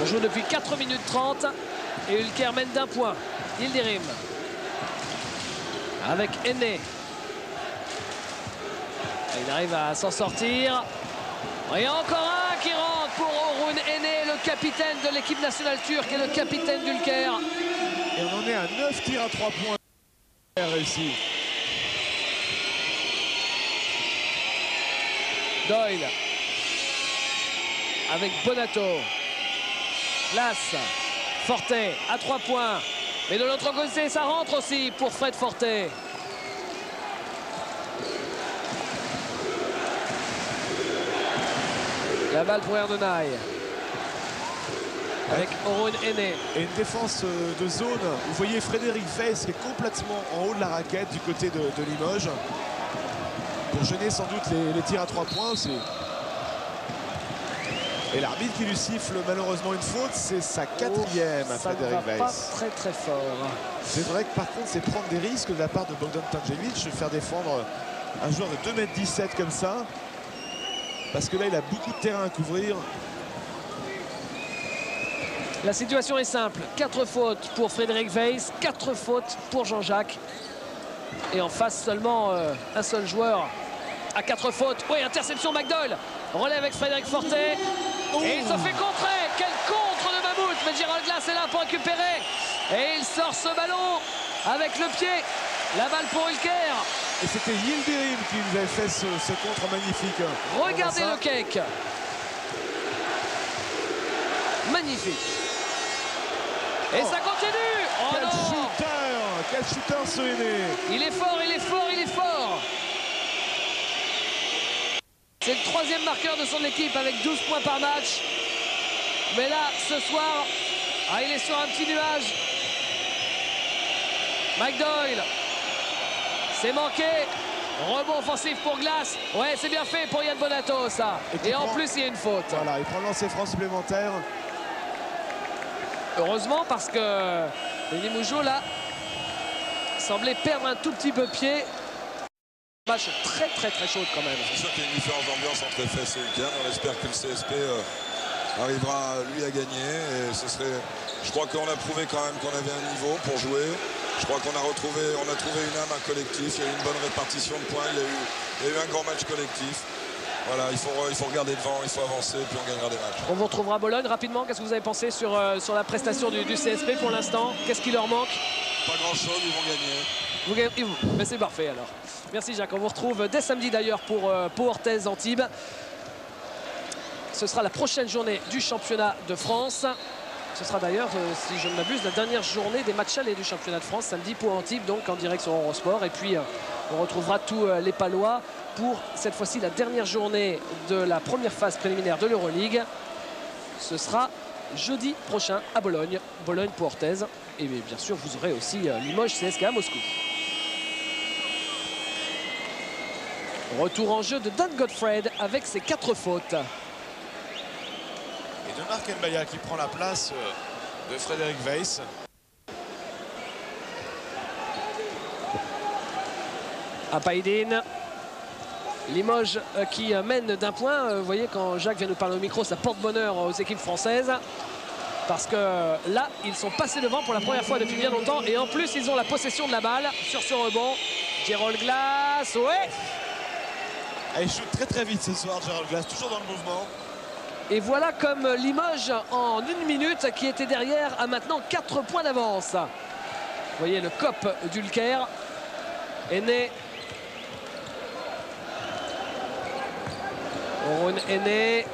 On joue depuis 4 minutes 30 et Ulker mène d'1 point. Yildirim avec Ene. Il arrive à s'en sortir. Et encore un qui rentre pour Orhun Ene, le capitaine de l'équipe nationale turque et le capitaine d'Ulker. Et on en est à 9 tirs à 3 points réussi. Doyle avec Bonato. Glace, Forte à 3 points. Mais de l'autre côté, ça rentre aussi pour Fred Forte. La balle pour Erdonay. Avec Orhun Ene. Et une défense de zone. Vous voyez Frédéric Weiss qui est complètement en haut de la raquette du côté de Limoges. Pour gêner sans doute les tirs à 3 points aussi. Et l'arbitre qui lui siffle malheureusement une faute, c'est sa 4e à Frédéric Weiss. Pas très très fort. C'est vrai que par contre c'est prendre des risques de la part de Bogdan Tanjevic de faire défendre un joueur de 2,17 m comme ça. parce que là, il a beaucoup de terrain à couvrir. La situation est simple. 4 fautes pour Frédéric Weiss, 4 fautes pour Jean-Jacques. Et en face, seulement un seul joueur à 4 fautes. Oui, interception McDowell. Relais avec Frédéric Fortet. Et il se fait contrer. Quel contre de Mammouth. Mais Gerald Glass est là pour récupérer. Et il sort ce ballon avec le pied. La balle pour Hulker. Et c'était Yildirim qui nous avait fait ce contre magnifique. Regardez le cake. Magnifique. Et ça continue. Oh quel non. shooter. Quel shooter ce aîné. Il est fort, il est fort, il est fort. C'est le 3e marqueur de son équipe avec 12 points par match. Mais là, ce soir, il est sur un petit nuage. McDowell. C'est manqué. Rebond offensif pour Glass. Ouais, c'est bien fait pour Yann Bonato, ça. Et en plus, il y a une faute. Voilà, il prend le lancer franc supplémentaire. Heureusement, parce que Denis Mougeot, là, semblait perdre un tout petit peu pied. Match très chaud quand même. C'est sûr qu'il y a une différence d'ambiance entre FS et Hulker. On espère que le CSP arrivera lui à gagner. Et ce serait, je crois qu'on a prouvé quand même qu'on avait un niveau pour jouer. Je crois qu'on a trouvé une âme, un collectif. Il y a eu une bonne répartition de points. Il y a eu un grand match collectif. Voilà, il faut regarder devant, il faut avancer, puis on gagnera des matchs. On vous retrouvera à Bologne rapidement. Qu'est-ce que vous avez pensé sur la prestation du CSP pour l'instant? Qu'est-ce qui leur manque? Pas grand-chose, ils vont gagner. Vous gagnez, mais c'est parfait alors. Merci Jacques, on vous retrouve dès samedi d'ailleurs pour Pau Orthez Antibes. Ce sera la prochaine journée du championnat de France. Ce sera d'ailleurs, si je ne m'abuse, la dernière journée des matchs allés du championnat de France, samedi Pau Antibes, donc en direct sur Eurosport. Et puis on retrouvera tous les Palois pour cette fois-ci la dernière journée de la première phase préliminaire de l'Euroleague. Ce sera jeudi prochain à Bologne, Bologne-Pau Orthez. Et bien sûr, vous aurez aussi Limoges CSKA Moscou. Retour en jeu de Dan Godfred avec ses 4 fautes. Et de Marc Mbaya qui prend la place de Frédéric Weiss. Apaïdine. Limoges qui mène d'un point. Vous voyez, quand Jacques vient nous parler au micro, ça porte bonheur aux équipes françaises. Parce que là, ils sont passés devant pour la première fois depuis bien longtemps. Et en plus, ils ont la possession de la balle sur ce rebond. Gerald Glass, ouais. Il shoot très vite ce soir, Gerald Glass, toujours dans le mouvement. Et voilà comme Limoges, en 1 minute, qui était derrière, a maintenant 4 points d'avance. Vous voyez le cop d'Hulker. Aîné. Orun Aîné.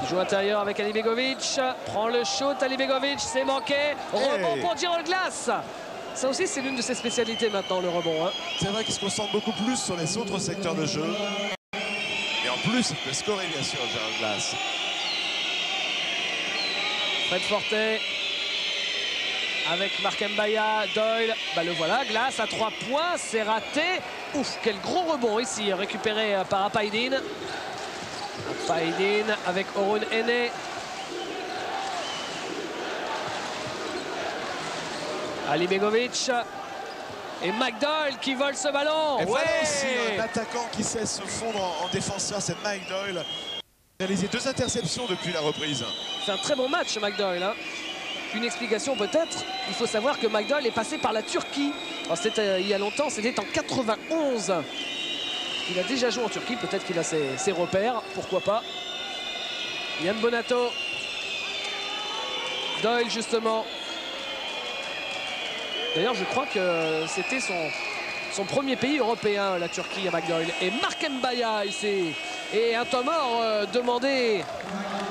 Qui joue intérieur avec Ali Begovic. Prend le shoot, Ali Begovic, c'est manqué. Rebond pour Gerald Glass. Ça aussi, c'est l'une de ses spécialités maintenant, le rebond. C'est vrai qu'il se concentre beaucoup plus sur les autres secteurs de jeu. Et en plus, il peut scorer, bien sûr, Gerald Glass. Fred Fortet avec Marc Mbaya, Doyle. Bah, le voilà, Glass à 3 points, c'est raté. Ouf, quel gros rebond ici, récupéré par Apaïdine. Apaïdine avec Orun Aîné. Ali Begovic et McDowell qui vole ce ballon. Et voilà aussi un attaquant qui sait se fondre en défenseur, c'est McDowell. Il a réalisé 2 interceptions depuis la reprise. C'est un très bon match, McDowell. Une explication peut-être, il faut savoir que McDowell est passé par la Turquie. C'était il y a longtemps, c'était en 91. Il a déjà joué en Turquie, peut-être qu'il a ses repères, pourquoi pas. Yann Bonato. Doyle justement. D'ailleurs, je crois que c'était son premier pays européen, la Turquie, à McDowell. Et Marc Mbaya ici. Et un temps mort demandé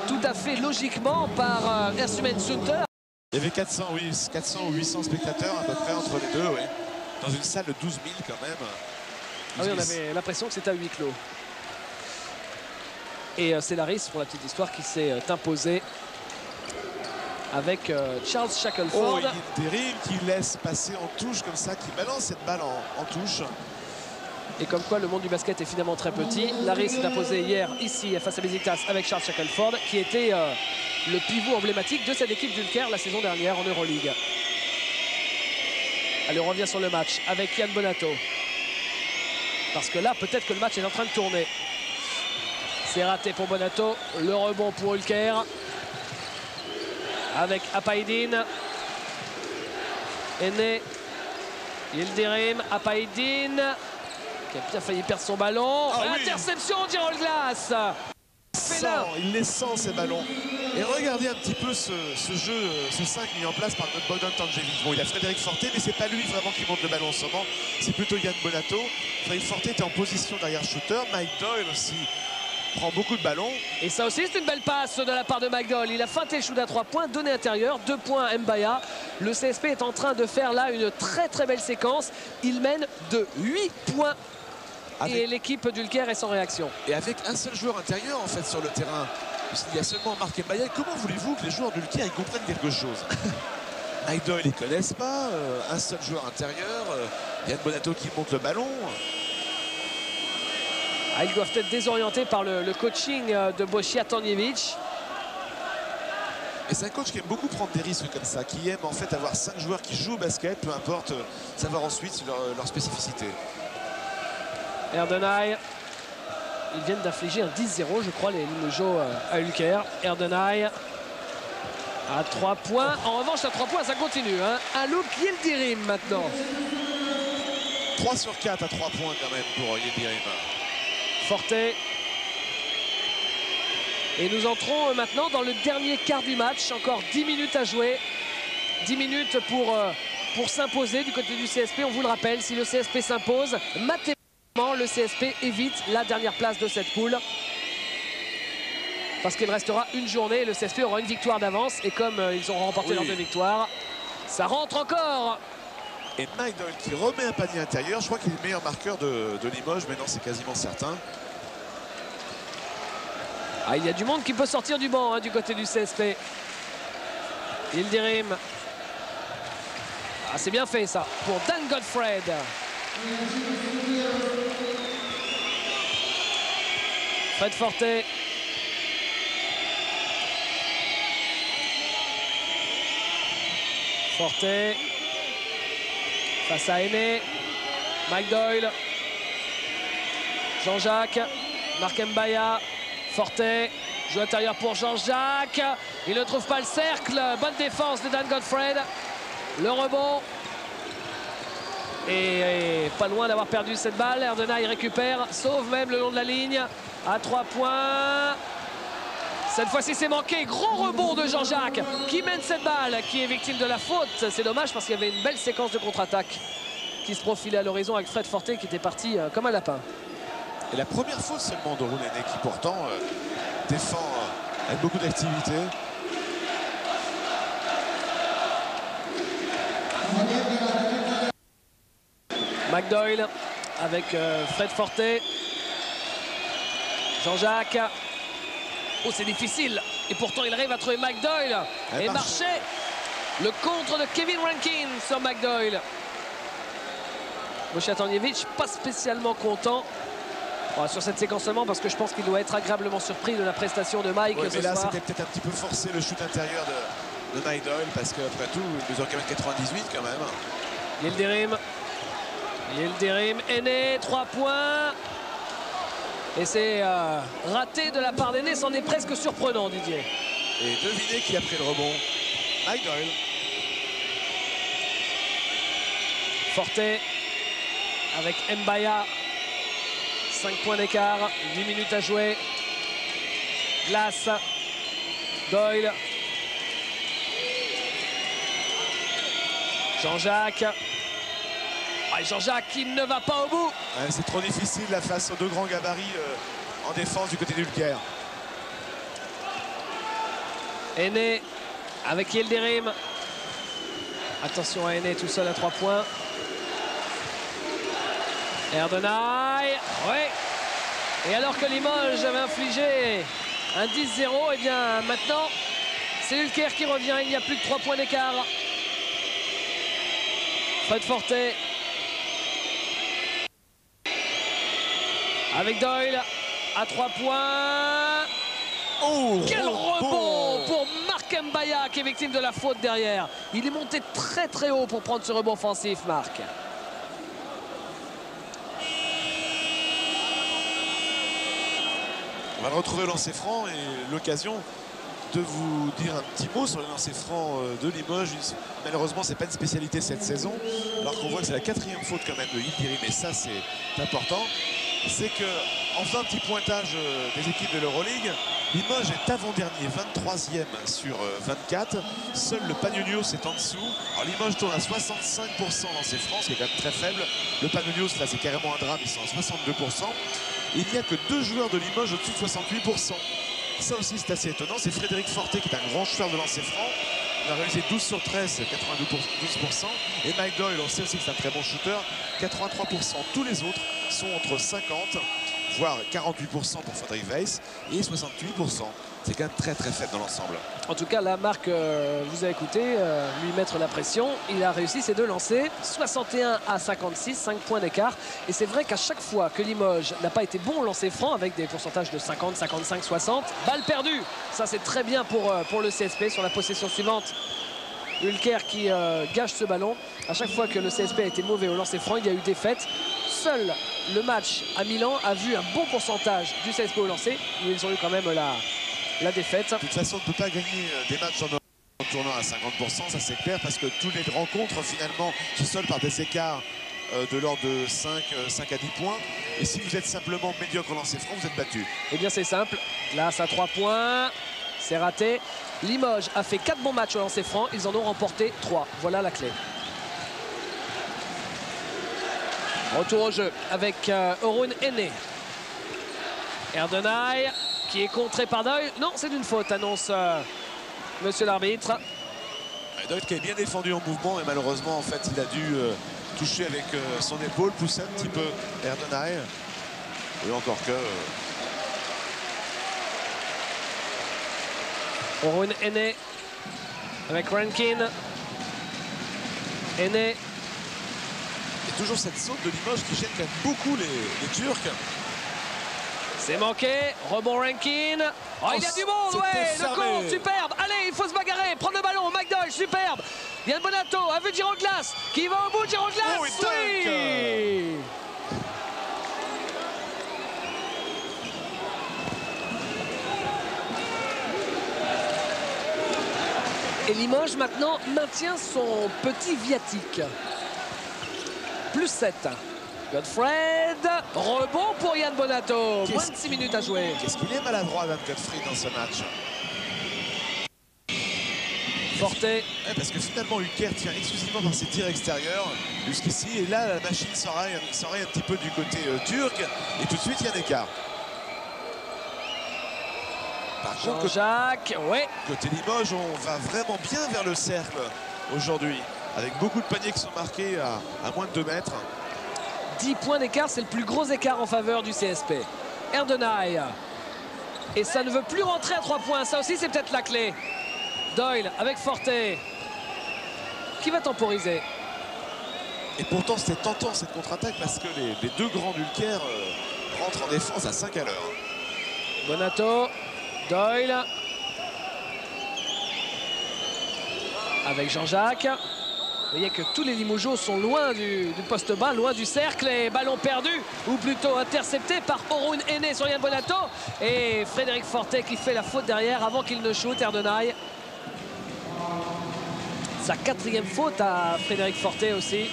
tout à fait logiquement par Ersumen Sunter. Il y avait 400 ou 800 spectateurs à peu près entre les deux, oui. Dans une salle de 12 000 quand même. Ah oui, on avait l'impression que c'était à huis clos. Et c'est Laris, pour la petite histoire, qui s'est imposé avec Charles Shackelford. Oh, Yildirim qui laisse passer en touche comme ça, qui balance cette balle en touche. Et comme quoi le monde du basket est finalement très petit. Laris s'est imposé hier ici face à Besiktas avec Charles Shackelford, qui était le pivot emblématique de cette équipe d'Hulker la saison dernière en Euroleague. Allez, on revient sur le match avec Yann Bonato. Parce que là, peut-être que le match est en train de tourner. C'est raté pour Bonato. Le rebond pour Hulker. Avec Apaidine. Aîné. Yildirim. Apaidine. Qui a bien failli perdre son ballon. Interception, Tirol glace. Il les sent ces ballons. Et regardez un petit peu ce jeu, ce 5 mis en place par notre Bogdan Tanjevic. Bon, il y a Frédéric Forté, mais c'est pas lui vraiment qui monte le ballon en ce moment. C'est plutôt Yann Bonato. Frédéric Forté était en position derrière shooter. Mike Doyle aussi prend beaucoup de ballons. Et ça aussi, c'est une belle passe de la part de Mike Doyle. Il a feinté le shoot à 3 points, donné intérieur, 2 points Mbaya. Le CSP est en train de faire là une très très belle séquence. Il mène de 8 points. Et l'équipe d'Hulker est sans réaction. Et avec un seul joueur intérieur en fait sur le terrain. Il y a seulement Marc Mbaya. Comment voulez-vous que les joueurs d'Hulker ils comprennent quelque chose? Mike Doyle, ils ne connaissent pas. Un seul joueur intérieur. Yann Bonato qui monte le ballon. Ils doivent être désorientés par le coaching de Bošija Tanjevic. Et c'est un coach qui aime beaucoup prendre des risques comme ça, qui aime en fait avoir 5 joueurs qui jouent au basket, peu importe, savoir ensuite leur spécificité. Erdenay, ils viennent d'infliger un 10-0, je crois, les Limoges à Hulker. Erdenay à 3 points. En revanche, à 3 points, ça continue. Hein. Alouk Yildirim maintenant. 3 sur 4 à 3 points quand même pour Yildirim. Forté. Et nous entrons maintenant dans le dernier quart du match. Encore 10 minutes à jouer. 10 minutes pour s'imposer du côté du CSP. On vous le rappelle, si le CSP s'impose, mathématiquement, le CSP évite la dernière place de cette poule. Parce qu'il restera une journée et le CSP aura une victoire d'avance. Et comme ils auront remporté leurs 2 victoires, ça rentre encore. Et Mike Doyle qui remet un panier intérieur. Je crois qu'il est le meilleur marqueur de Limoges. Maintenant, c'est quasiment certain. Il y a du monde qui peut sortir du banc du côté du CSP. Yildirim. C'est bien fait ça pour Dan Godfred. Fred Forté. Forté. Face à Aîné. Mike Doyle. Jean-Jacques. Marc Mbaya. Forté. Jeu intérieur pour Jean-Jacques. Il ne trouve pas le cercle. Bonne défense de Dan Godfred. Le rebond. Et pas loin d'avoir perdu cette balle. Erdenay récupère, sauve même le long de la ligne. À 3 points. Cette fois-ci, c'est manqué. Gros rebond de Jean-Jacques qui mène cette balle, qui est victime de la faute. C'est dommage parce qu'il y avait une belle séquence de contre-attaque qui se profilait à l'horizon avec Fred Forté qui était parti comme un lapin. Et la première faute seulement de Roulenet qui pourtant défend avec beaucoup d'activité. Mike Doyle avec Fred Forté. Jean-Jacques. Oh, c'est difficile. Et pourtant, il arrive à trouver Mike Doyle. Et marcher. Le contre de Kevin Rankin sur Mike Doyle. Bošija Tanjevic, pas spécialement content sur cette séquence seulement parce que je pense qu'il doit être agréablement surpris de la prestation de Mike. Mais là, c'était peut-être un petit peu forcé le shoot intérieur de Mike Doyle parce qu'après tout, il mesure quand même 98 quand même. Yildirim. Yildirim, Aîné, 3 points. Et c'est raté de la part d'Aîné, c'en est presque surprenant, Didier. Et devinez qui a pris le rebond. Mike Doyle. Forté avec Mbaya. 5 points d'écart, 10 minutes à jouer. Glace. Doyle. Jean-Jacques. Jean-Jacques qui ne va pas au bout. C'est trop difficile là, face aux 2 grands gabarits en défense du côté d'Hulker. Aîné avec Yildirim. Attention à Aîné tout seul à 3 points. Erdenay. Oui. Et alors que Limoges avait infligé un 10-0, et bien maintenant c'est Hulker qui revient. Il n'y a plus que 3 points d'écart. Fred Forté. Avec Doyle à 3 points. Oh, quel rebond pour Marc Mbaya qui est victime de la faute derrière. Il est monté très très haut pour prendre ce rebond offensif, Marc. On va le retrouver au lancer franc et l'occasion de vous dire un petit mot sur le lancer franc de Limoges. Malheureusement, c'est pas une spécialité cette saison, alors qu'on voit que c'est la 4e faute quand même de Yildirim, mais ça c'est important. C'est que en faisant un petit pointage des équipes de l'Euroleague, Limoges est avant-dernier, 23e sur 24. Seul le Panionios est en dessous. Alors Limoges tourne à 65% dans ses francs, ce qui est quand même très faible. Le Panionios, là, c'est carrément un drame, ils sont à 62%. Il n'y a que 2 joueurs de Limoges au-dessus de 68%. Ça aussi, c'est assez étonnant. C'est Frédéric Forté qui est un grand joueur de lancer franc. Il a réalisé 12 sur 13, 92%. Et Mike Doyle, on sait aussi que c'est un très bon shooter, 83%. Tous les autres sont entre 50, voire 48% pour Frédéric Weiss et 68%. C'est quand même très très faible dans l'ensemble. En tout cas, la Marc vous a écouté, lui mettre la pression. Il a réussi ses 2 lancers, 61 à 56, 5 points d'écart. Et c'est vrai qu'à chaque fois que Limoges n'a pas été bon au lancer franc, avec des pourcentages de 50, 55, 60, balle perdue. Ça, c'est très bien pour le CSP sur la possession suivante. Hulker qui gâche ce ballon. À chaque fois que le CSP a été mauvais au lancer franc, il y a eu défaite. Seul le match à Milan a vu un bon pourcentage du CSP au lancer. Mais ils ont eu quand même la défaite. De toute façon, on ne peut pas gagner des matchs en tournant à 50%, ça c'est clair, parce que toutes les rencontres finalement se soldent par des écarts de l'ordre de 5 à 10 points. Et si vous êtes simplement médiocre au lancer franc, vous êtes battu. Eh bien c'est simple, là à 3 points, c'est raté. Limoges a fait 4 bons matchs au lancer franc, ils en ont remporté 3. Voilà la clé. Retour au jeu avec Orun Ene. Erdenay qui est contré par Doyle. Non, c'est d'une faute, annonce monsieur l'arbitre. Doyle qui est bien défendu en mouvement et malheureusement en fait il a dû toucher avec son épaule, pousser un petit peu Erdenay. Et encore que... Orun Ene avec Rankin. Ene. Et toujours cette saute de Limoges qui gêne quand même beaucoup les Turcs. C'est manqué, rebond Rankin. Oh, il y a du monde, ouais, le compte, superbe. Allez, il faut se bagarrer, prendre le ballon, McDowell, superbe. Yann Bonato a vu Giroglas, qui va au bout de Giroglas. Oh, oui. Et Limoges maintenant maintient son petit viatique. Plus 7. Godfred, rebond pour Yann Bonato. Moins de 6 minutes à jouer. Qu'est-ce qu'il est maladroit, Dan Godfred, dans ce match. Forté. Ouais, parce que finalement, Hulker tient exclusivement par ses tirs extérieurs jusqu'ici. Et là, la machine s'enraye un petit peu du côté turc. Et tout de suite, il y a un écart. Par contre, Jean-Jacques, ouais. Côté Limoges, on va vraiment bien vers le cercle aujourd'hui. Avec beaucoup de paniers qui sont marqués à moins de 2 mètres. 10 points d'écart, c'est le plus gros écart en faveur du CSP. Erdenay. Et ça ne veut plus rentrer à 3 points. Ça aussi, c'est peut-être la clé. Doyle avec Forté. Qui va temporiser. Et pourtant, c'était tentant cette contre-attaque parce que les 2 grands Hulker rentrent en défense à 5 à l'heure. Bonato. Doyle. Avec Jean-Jacques. Vous voyez que tous les Limogeaux sont loin du poste bas, loin du cercle. Et ballon perdu, ou plutôt intercepté par Orun Ene sur Yann Bonato. Et Frédéric Forté qui fait la faute derrière avant qu'il ne shoot. Erdenay. Sa 4e faute à Frédéric Forté aussi.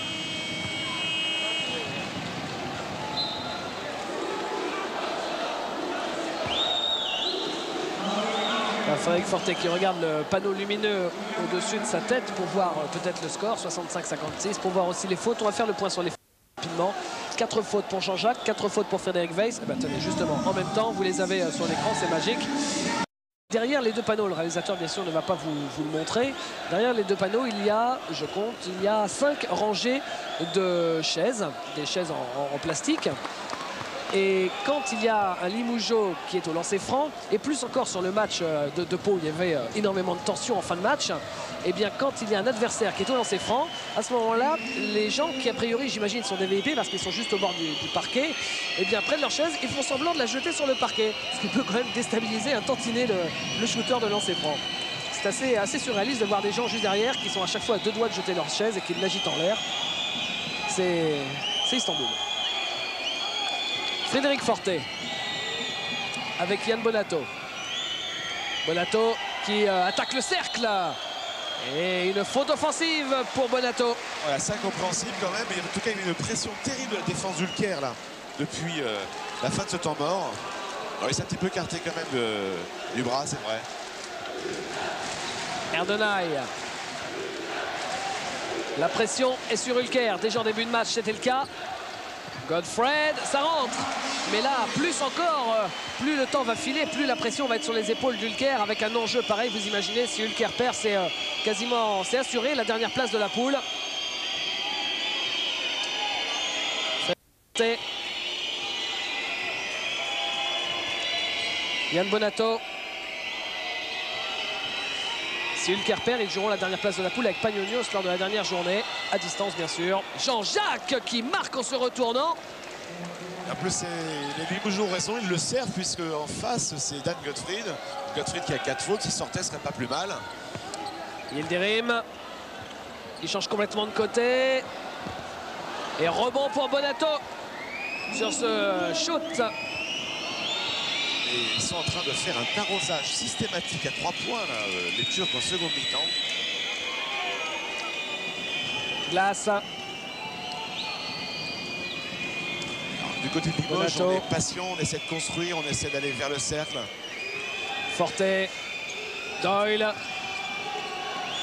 Frédéric Forté qui regarde le panneau lumineux au-dessus de sa tête pour voir peut-être le score, 65-56, pour voir aussi les fautes. On va faire le point sur les fautes rapidement. 4 fautes pour Jean-Jacques, 4 fautes pour Frédéric Weiss. Eh ben, tenez, justement, en même temps, vous les avez sur l'écran, c'est magique. Derrière les 2 panneaux, le réalisateur bien sûr ne va pas vous le montrer. Derrière les 2 panneaux, il y a, je compte, il y a 5 rangées de chaises, des chaises en plastique. Et quand il y a un Limougeot qui est au lancer franc, et plus encore sur le match de Pau où il y avait énormément de tension en fin de match, et bien quand il y a un adversaire qui est au lancer franc, à ce moment-là, les gens qui a priori, j'imagine, sont des VIP parce qu'ils sont juste au bord du parquet, et bien prennent leur chaise et font semblant de la jeter sur le parquet, ce qui peut quand même déstabiliser un tantinet le shooter de lancer franc. C'est assez surréaliste de voir des gens juste derrière qui sont à chaque fois à 2 doigts de jeter leur chaise et qui l'agitent en l'air. C'est Istanbul. Frédéric Forté. avec Yann Bonato. Bonato qui attaque le cercle. Et une faute offensive pour Bonato. Voilà, c'est incompréhensible quand même. Mais en tout cas, il y a une pression terrible de la défense d'Ulker là, depuis la fin de ce temps mort. Alors, il s'est un petit peu écarté quand même du bras, c'est vrai. Erdonay. La pression est sur Ulker. Déjà en début de match, c'était le cas. Godfred, ça rentre. Mais là, plus encore, plus le temps va filer, plus la pression va être sur les épaules d'Ulker. Avec un enjeu pareil, vous imaginez, si Ulker perd, c'est quasiment, c'est assuré la dernière place de la poule. Yann Bonato. Si Ulker perd, ils joueront la dernière place de la poule avec Panionios lors de la dernière journée, à distance bien sûr. Jean-Jacques qui marque en se retournant. En plus, les Limoges ont raison, ils le servent puisque en face, c'est Dan Godfried. Godfried qui a 4 fautes, s'il sortait, ce serait pas plus mal. Yildirim, il change complètement de côté. Et rebond pour Bonato sur ce shoot. Et ils sont en train de faire un arrosage systématique à 3 points, là, les Turcs en seconde mi-temps. Glace. Alors, du côté de Limoges, Bonato. on est patient, on essaie de construire, on essaie d'aller vers le cercle. Forte. Doyle.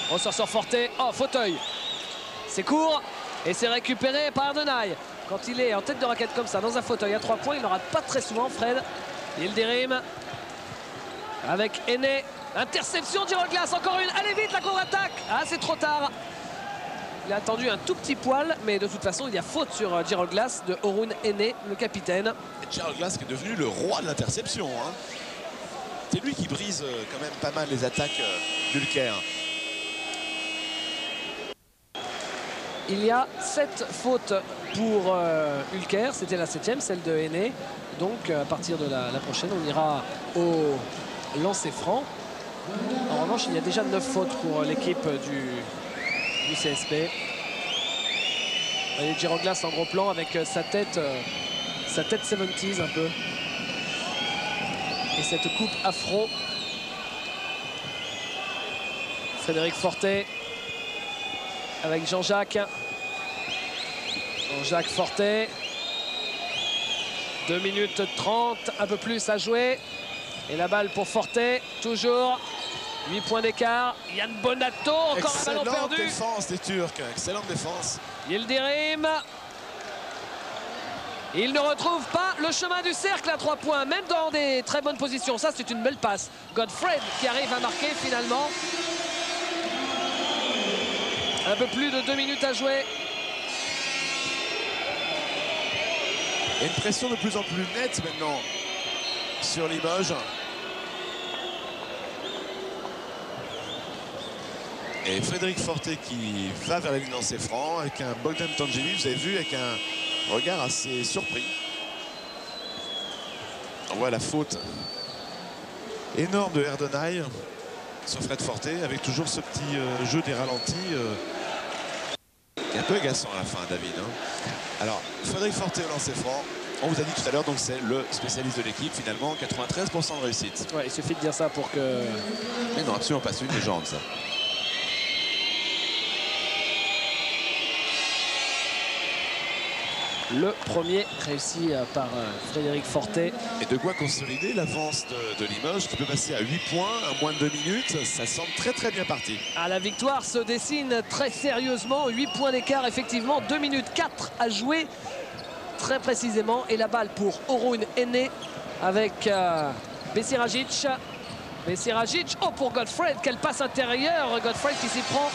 Ressort sur Forte. Oh, fauteuil. C'est court. Et c'est récupéré par Erdonay. Quand il est en tête de raquette comme ça, dans un fauteuil à 3 points, il n'en rate pas très souvent, Fred. Yildirim avec Aîné. Interception d'Iroglas, encore une. Allez vite, la contre-attaque. Ah, c'est trop tard. Il a attendu un tout petit poil, mais de toute façon, il y a faute sur Giroglas de Orun Aîné, le capitaine. Et Giroglas qui est devenu le roi de l'interception. Hein. C'est lui qui brise quand même pas mal les attaques d'Ulker. Il y a 7 fautes pour Ulker. C'était la 7e, celle de Aîné. Donc à partir de la prochaine, on ira au lancer franc. En revanche, il y a déjà 9 fautes pour l'équipe du CSP. Vous voyez Giroglas en gros plan avec sa tête 70s un peu. Et cette coupe afro. Frédéric Forte avec Jean-Jacques. Jean-Jacques Forte. 2 minutes 30, un peu plus à jouer. Et la balle pour Forte, toujours. 8 points d'écart. Yann Bonato, encore un ballon perdu. Excellente défense des Turcs, excellente défense. Yildirim. Il ne retrouve pas le chemin du cercle à 3 points, même dans des très bonnes positions. Ça, c'est une belle passe. Godfred qui arrive à marquer finalement. Un peu plus de 2 minutes à jouer. Et une pression de plus en plus nette maintenant sur Limoges. Et Frédéric Forte qui va vers la ligne lancée franc avec un Bogdan Tangeli, vous avez vu, avec un regard assez surpris. On voit la faute énorme de Erdonay sur Fred Forte avec toujours ce petit jeu des ralentis qui est un peu agaçant à la fin, David. Hein. Alors, Frédéric Forte au lancer franc. On vous a dit tout à l'heure, donc c'est le spécialiste de l'équipe, finalement, 93% de réussite. Ouais, il suffit de dire ça pour que... Mais non, absolument pas, c'est une légende, ça. Le premier réussi par Frédéric Forte. Et de quoi consolider l'avance de Limoges qui peut passer à 8 points en moins de 2 minutes. Ça semble très très bien parti. Ah, la victoire se dessine très sérieusement. 8 points d'écart, effectivement. 2 minutes 4 à jouer très précisément. Et la balle pour Orun Aîné avec Besiragic. Besiragic, oh pour Godfred, quelle passe intérieure. Godfred qui s'y prend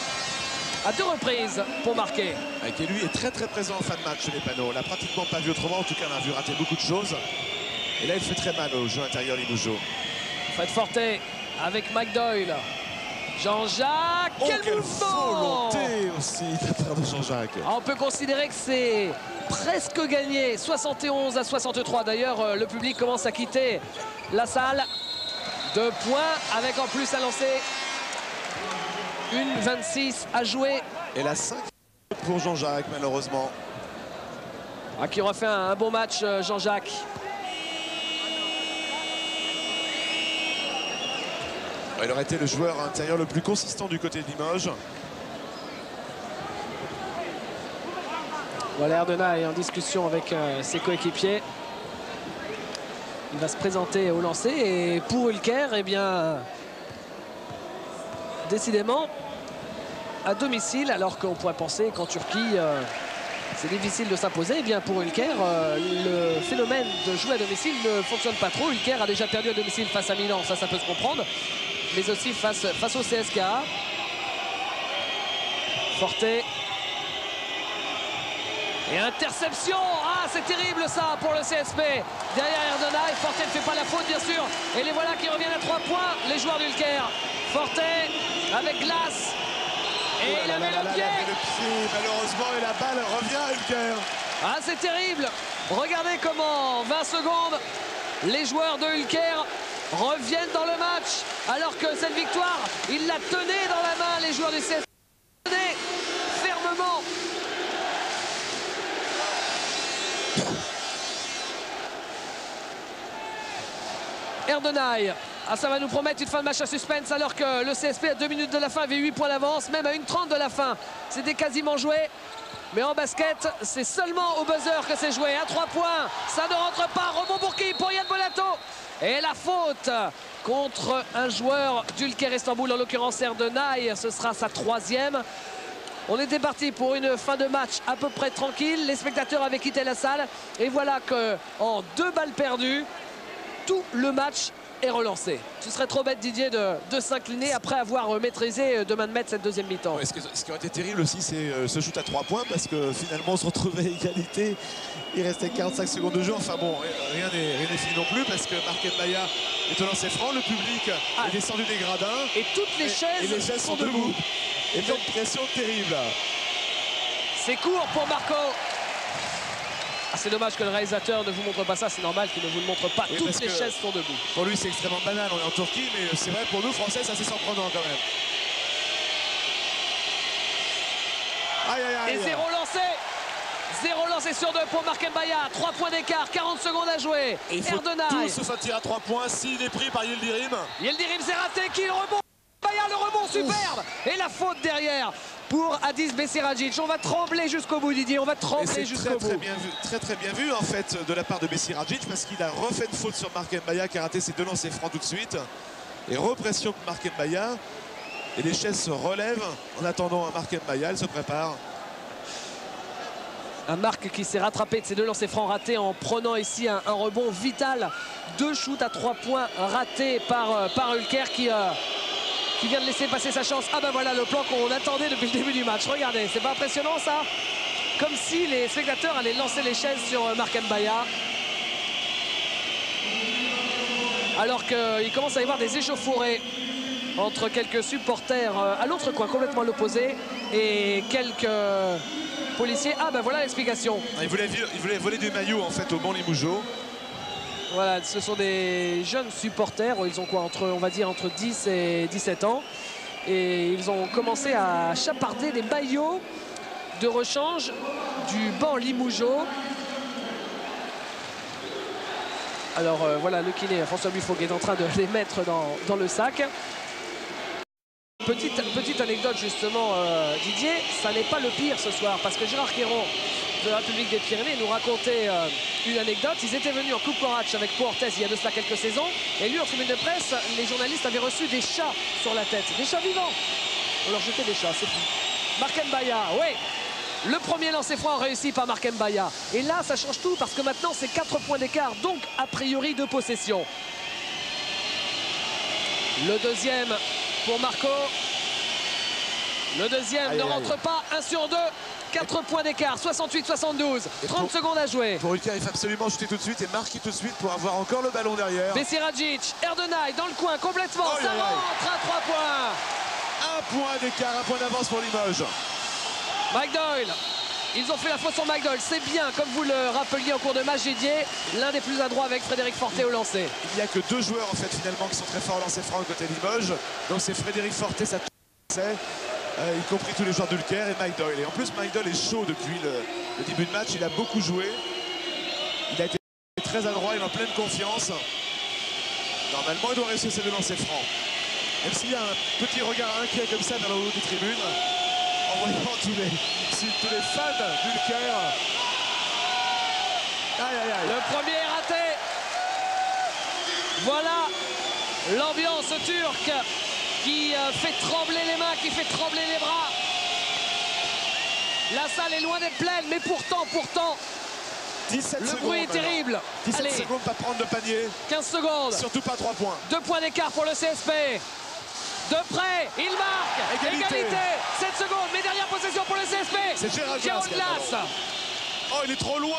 à 2 reprises pour marquer. Et qui lui est très très présent en fin de match chez les panneaux. On l'a pratiquement pas vu autrement, en tout cas on a vu rater beaucoup de choses. Et là il fait très mal au jeu intérieur Limougeot. Fred Forte avec McDoyle. Jean-Jacques, quel mouvement! Volonté aussi de la part de Jean-Jacques. On peut considérer que c'est presque gagné, 71 à 63. D'ailleurs, le public commence à quitter la salle. 2 points avec en plus à lancer. 1,26 à jouer. Et la 5 pour Jean-Jacques, malheureusement. Ah, qui refait un bon match, Jean-Jacques. Il aurait été le joueur intérieur le plus consistant du côté de Limoges. Voilà, Erdenay en discussion avec ses coéquipiers. Il va se présenter au lancer et pour Ulker, eh bien, décidément, à domicile, alors qu'on pourrait penser qu'en Turquie, c'est difficile de s'imposer, eh bien pour Ulker, le phénomène de jouer à domicile ne fonctionne pas trop. Ulker a déjà perdu à domicile face à Milan, ça peut se comprendre, mais aussi face au CSKA. Forte. Et interception, ah c'est terrible ça pour le CSP. Derrière Erdenay, Forte ne fait pas la faute bien sûr. Et les voilà qui reviennent à 3 points, les joueurs d'Ulker. Forte avec Glace. Et il avait le pied. Malheureusement, et la balle revient à Ulker. Ah c'est terrible. Regardez comment 20 secondes, les joueurs de Ulker reviennent dans le match. Alors que cette victoire, ils la tenaient dans la main, les joueurs du CSP. Fermement. Erdenay, ah, ça va nous promettre une fin de match à suspense alors que le CSP à 2 minutes de la fin avait 8 points d'avance, même à 1:30 de la fin. C'était quasiment joué. Mais en basket, c'est seulement au buzzer que c'est joué. À 3 points, ça ne rentre pas. Rebond pour qui? Pour Yann Bonato. Et la faute contre un joueur d'Ulker Istanbul, en l'occurrence Erdenay. Ce sera sa 3e. On était parti pour une fin de match à peu près tranquille. Les spectateurs avaient quitté la salle. Et voilà qu'en 2 balles perdues, tout le match est relancé. Ce serait trop bête, Didier, de s'incliner après avoir maîtrisé de main de maître cette deuxième mi-temps. Ouais, ce qui aurait été terrible aussi, c'est ce shoot à 3 points parce que finalement on se retrouvait à égalité. Il restait 45 secondes de jeu. Enfin bon, rien n'est fini non plus parce que Marc Mbaya est au lancer franc. Le public est descendu des gradins. Et toutes les chaises sont debout. Et donc pression terrible. C'est court pour Marco. Ah, c'est dommage que le réalisateur ne vous montre pas ça, c'est normal qu'il ne vous le montre pas. Oui, toutes les chaises sont debout. Pour lui c'est extrêmement banal, on est en Turquie, mais c'est vrai pour nous Français c'est assez surprenant quand même. Aïe, aïe, aïe. Et 0 lancé. 0 lancé sur 2 pour Marc Mbaya. 3 points d'écart, 40 secondes à jouer. Et il faut Erdenay. tout sauf un tir à 3 points s'il est pris par Yildirim. Yildirim s'est raté, qui le rebond. Mbaya, le rebond superbe. Et la faute derrière pour Adis Besiradjic. On va trembler jusqu'au bout, Didier. On va trembler jusqu'au bout. Très bien vu en fait de la part de Besiradjic parce qu'il a refait une faute sur Marc Mbaya qui a raté ses 2 lancers francs tout de suite. Et repression de Marc Mbaya. Et les chaises se relèvent en attendant à Marc Mbaya. Elle se prépare. Un Marc qui s'est rattrapé de ses 2 lancers francs ratés en prenant ici un rebond vital. 2 shoots à 3 points ratés par Ulker qui vient de laisser passer sa chance. Ah ben voilà le plan qu'on attendait depuis le début du match. Regardez, c'est pas impressionnant ça? Comme si les spectateurs allaient lancer les chaises sur Marc Mbaya. Alors qu'il commence à y avoir des échauffourées entre quelques supporters à l'autre coin, complètement à l'opposé, et quelques policiers. Ah ben voilà l'explication. Il voulait voler du maillot en fait au banc Limougeot. Voilà, ce sont des jeunes supporters, ils ont quoi, on va dire entre 10 et 17 ans. Et ils ont commencé à chaparder des maillots de rechange du banc Limougeot. Alors voilà, le kiné François Buffon est en train de les mettre dans le sac. Petite anecdote justement, Didier, ça n'est pas le pire ce soir parce que Gérard Quéron de la République des Pyrénées nous racontait une anecdote. Ils étaient venus en Coupe Corach avec Pau Orthez il y a de cela quelques saisons. Et lui, en tribune de presse, les journalistes avaient reçu des chats sur la tête. Des chats vivants. On leur jetait des chats, c'est fou. Marc Mbaya, oui. Le premier lancer franc réussi par Marc Mbaya. Et là, ça change tout parce que maintenant, c'est 4 points d'écart. Donc, a priori, de possession. Le deuxième pour Marco. Le deuxième ne rentre pas. 1 sur 2. 4 points d'écart, 68-72, 30 secondes à jouer. Pour Ulker, il faut absolument shooter tout de suite et marquer tout de suite pour avoir encore le ballon derrière. Besiradjic, Erdenay dans le coin complètement, ça rentre à 3 points. 1 point d'écart, 1 point d'avance pour Limoges. Mike Doyle, ils ont fait la faute sur Mike Doyle, c'est bien, comme vous le rappeliez en cours de match, Didier, l'un des plus adroits avec Frédéric Forte au lancer. Il n'y a que 2 joueurs en fait finalement qui sont très forts au lancer franc côté Limoges. Donc c'est Frédéric Forte, ça c'est. Y compris tous les joueurs d'Ulker et Mike Doyle. Et en plus, Mike Doyle est chaud depuis le début de match. Il a beaucoup joué. Il a été très adroit, il est en pleine confiance. Normalement, il doit réussir ses 2 lancers francs. Même s'il y a un petit regard inquiet comme ça dans le haut des tribunes, en voyant tous les fans d'Ulker. Aïe, aïe, aïe. Le premier est raté. Voilà l'ambiance turque qui fait trembler les mains, qui fait trembler les bras. La salle est loin d'être pleine, mais pourtant, 17 le secondes bruit est maintenant. terrible. 17 Allez, secondes, pas prendre de panier. 15 secondes. Surtout pas 3 points. 2 points d'écart pour le CSP. De près, il marque. Égalité. 7 secondes, mais dernière possession pour le CSP. C'est Gérald Gérald Glass qui a le Glass. Oh, il est trop loin.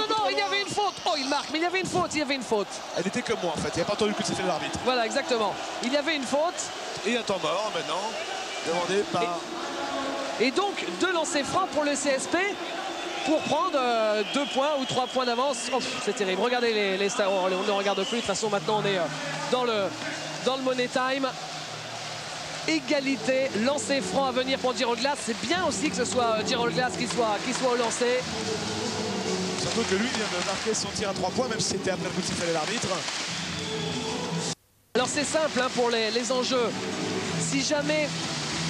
Non, il y avait une faute. Oh, il marque, mais il y avait une faute. Elle était comme moi en fait. Il n'y a pas entendu le coup de sifflet de l'arbitre. Voilà, exactement. Il y avait une faute. Et un temps mort maintenant, demandé par... Et donc, 2 lancers francs pour le CSP pour prendre 2 points ou 3 points d'avance. Oh, c'est terrible. Regardez les stars. On ne regarde plus. De toute façon, maintenant, on est dans le Money Time. Égalité, lancer franc à venir pour Gérald Glass. C'est bien aussi que ce soit Gérald Glass qui soit au lancer. Surtout que lui vient de marquer son tir à 3 points, même si c'était après le coup de sifflet de l'arbitre. Alors c'est simple hein, pour les enjeux. Si jamais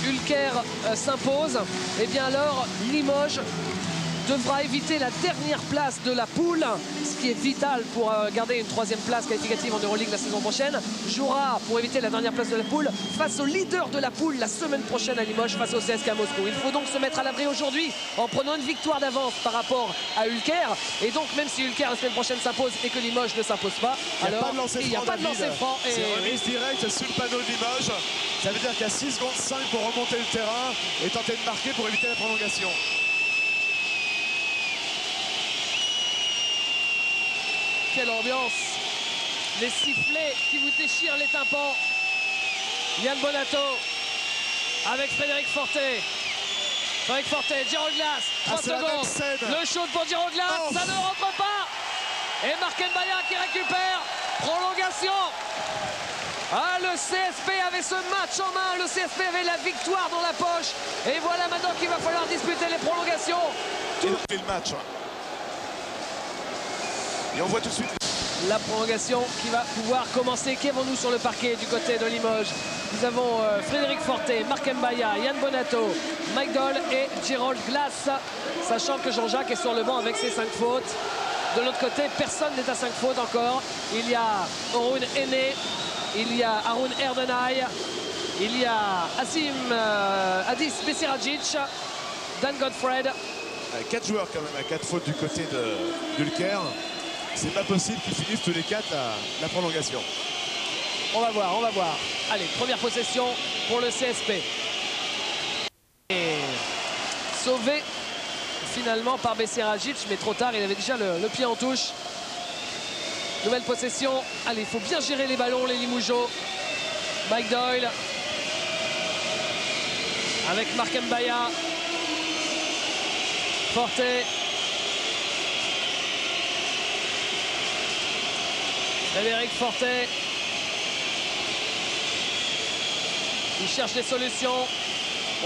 Ulker s'impose, eh bien alors Limoges devra éviter la dernière place de la poule, ce qui est vital pour garder une 3e place qualificative en Euroleague la saison prochaine. Jouera pour éviter la dernière place de la poule face au leader de la poule la semaine prochaine à Limoges face au CSKA Moscou. Il faut donc se mettre à l'abri aujourd'hui en prenant une victoire d'avance par rapport à Ulker. Et donc même si Ulker la semaine prochaine s'impose et que Limoges ne s'impose pas, alors il n'y a pas de lancer franc. C'est remise directe sur le panneau de Limoges. Ça veut dire qu'il y a 6 secondes 5 pour remonter le terrain et tenter de marquer pour éviter la prolongation. Quelle ambiance! Les sifflets qui vous déchirent les tympans. Yann Bonato avec Frédéric Fortet. Frédéric Fortet, Gérald Glass, 3 secondes. Le shoot pour Gérald Glass, ça ne rentre pas. Et Marken Baya qui récupère. Prolongation. Ah, le CSP avait ce match en main. Le CSP avait la victoire dans la poche. Et voilà maintenant qu'il va falloir disputer les prolongations. Tout le match. Et on voit tout de suite la prolongation qui va pouvoir commencer. Qui avons-nous sur le parquet du côté de Limoges? Nous avons Frédéric Fortet, Marc Mbaya, Yann Bonato, Mike Doyle et Gérald Glass. Sachant que Jean-Jacques est sur le banc avec ses 5 fautes. De l'autre côté, personne n'est à 5 fautes encore. Il y a Orun Ene, il y a Harun Erdenay, il y a Adis Besiragic, Dan Godfred. 4 joueurs quand même à 4 fautes du côté d'Ulker. C'est pas possible qu'ils finissent tous les 4 la prolongation. On va voir, on va voir. Allez, première possession pour le CSP. Et sauvé finalement par Besiragic, mais trop tard, il avait déjà le pied en touche. Nouvelle possession. Allez, il faut bien gérer les ballons, les Limougeaux. Mike Doyle avec Marc Mbaya. Fortet. Frédéric Fortet. Il cherche des solutions.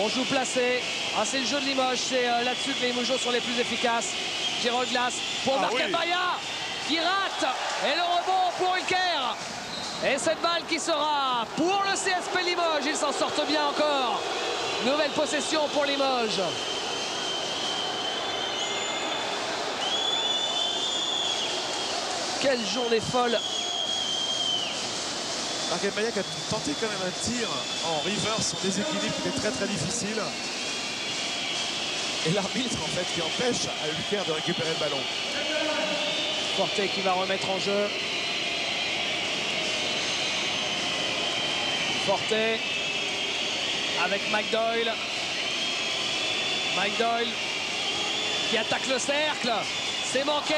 On joue placé. Ah, c'est le jeu de Limoges. C'est là-dessus que les Limougeaux sont les plus efficaces. Gérald Glass pour Marc Mbaya qui rate. Et le rebond pour Ulker. Et cette balle qui sera pour le CSP Limoges. Ils s'en sortent bien encore. Nouvelle possession pour Limoges. Quelle journée folle. Marc Mbaya qui a tenté quand même un tir en reverse, son déséquilibre qui était très très difficile. Et l'arbitre en fait qui empêche à Ulker de récupérer le ballon. Fortet qui va remettre en jeu. Fortet avec Mike Doyle. Mike Doyle qui attaque le cercle. C'est manqué.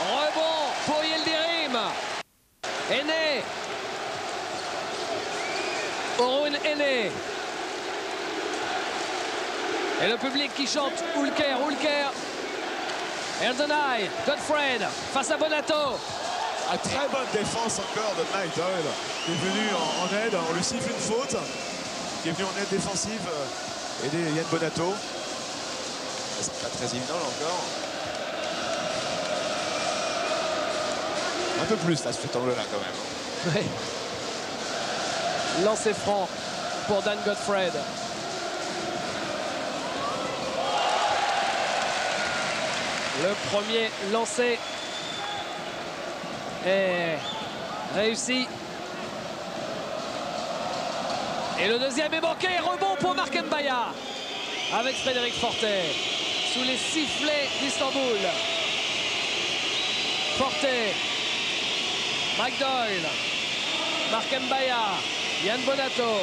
Rebond pour Yildirim. Ene. Orun Ene. Et le public qui chante Ulker, Ulker. Erdenay, Godfred face à Bonato. Ah, très bonne défense encore de Mike Doyle qui est venu en aide. On lui siffle une faute. Qui est venu en aide défensive. Aider Yann Bonato. C'est pas très évident là encore. Un peu plus là, ce angle là quand même. Ouais. Lancer franc pour Dan Godfred. Le premier lancé est réussi. Et le deuxième est manqué. Rebond pour Marc Mbaya avec Frédéric Fortet sous les sifflets d'Istanbul. Fortet, Mike Doyle, Marc Mbaya, Yann Bonato,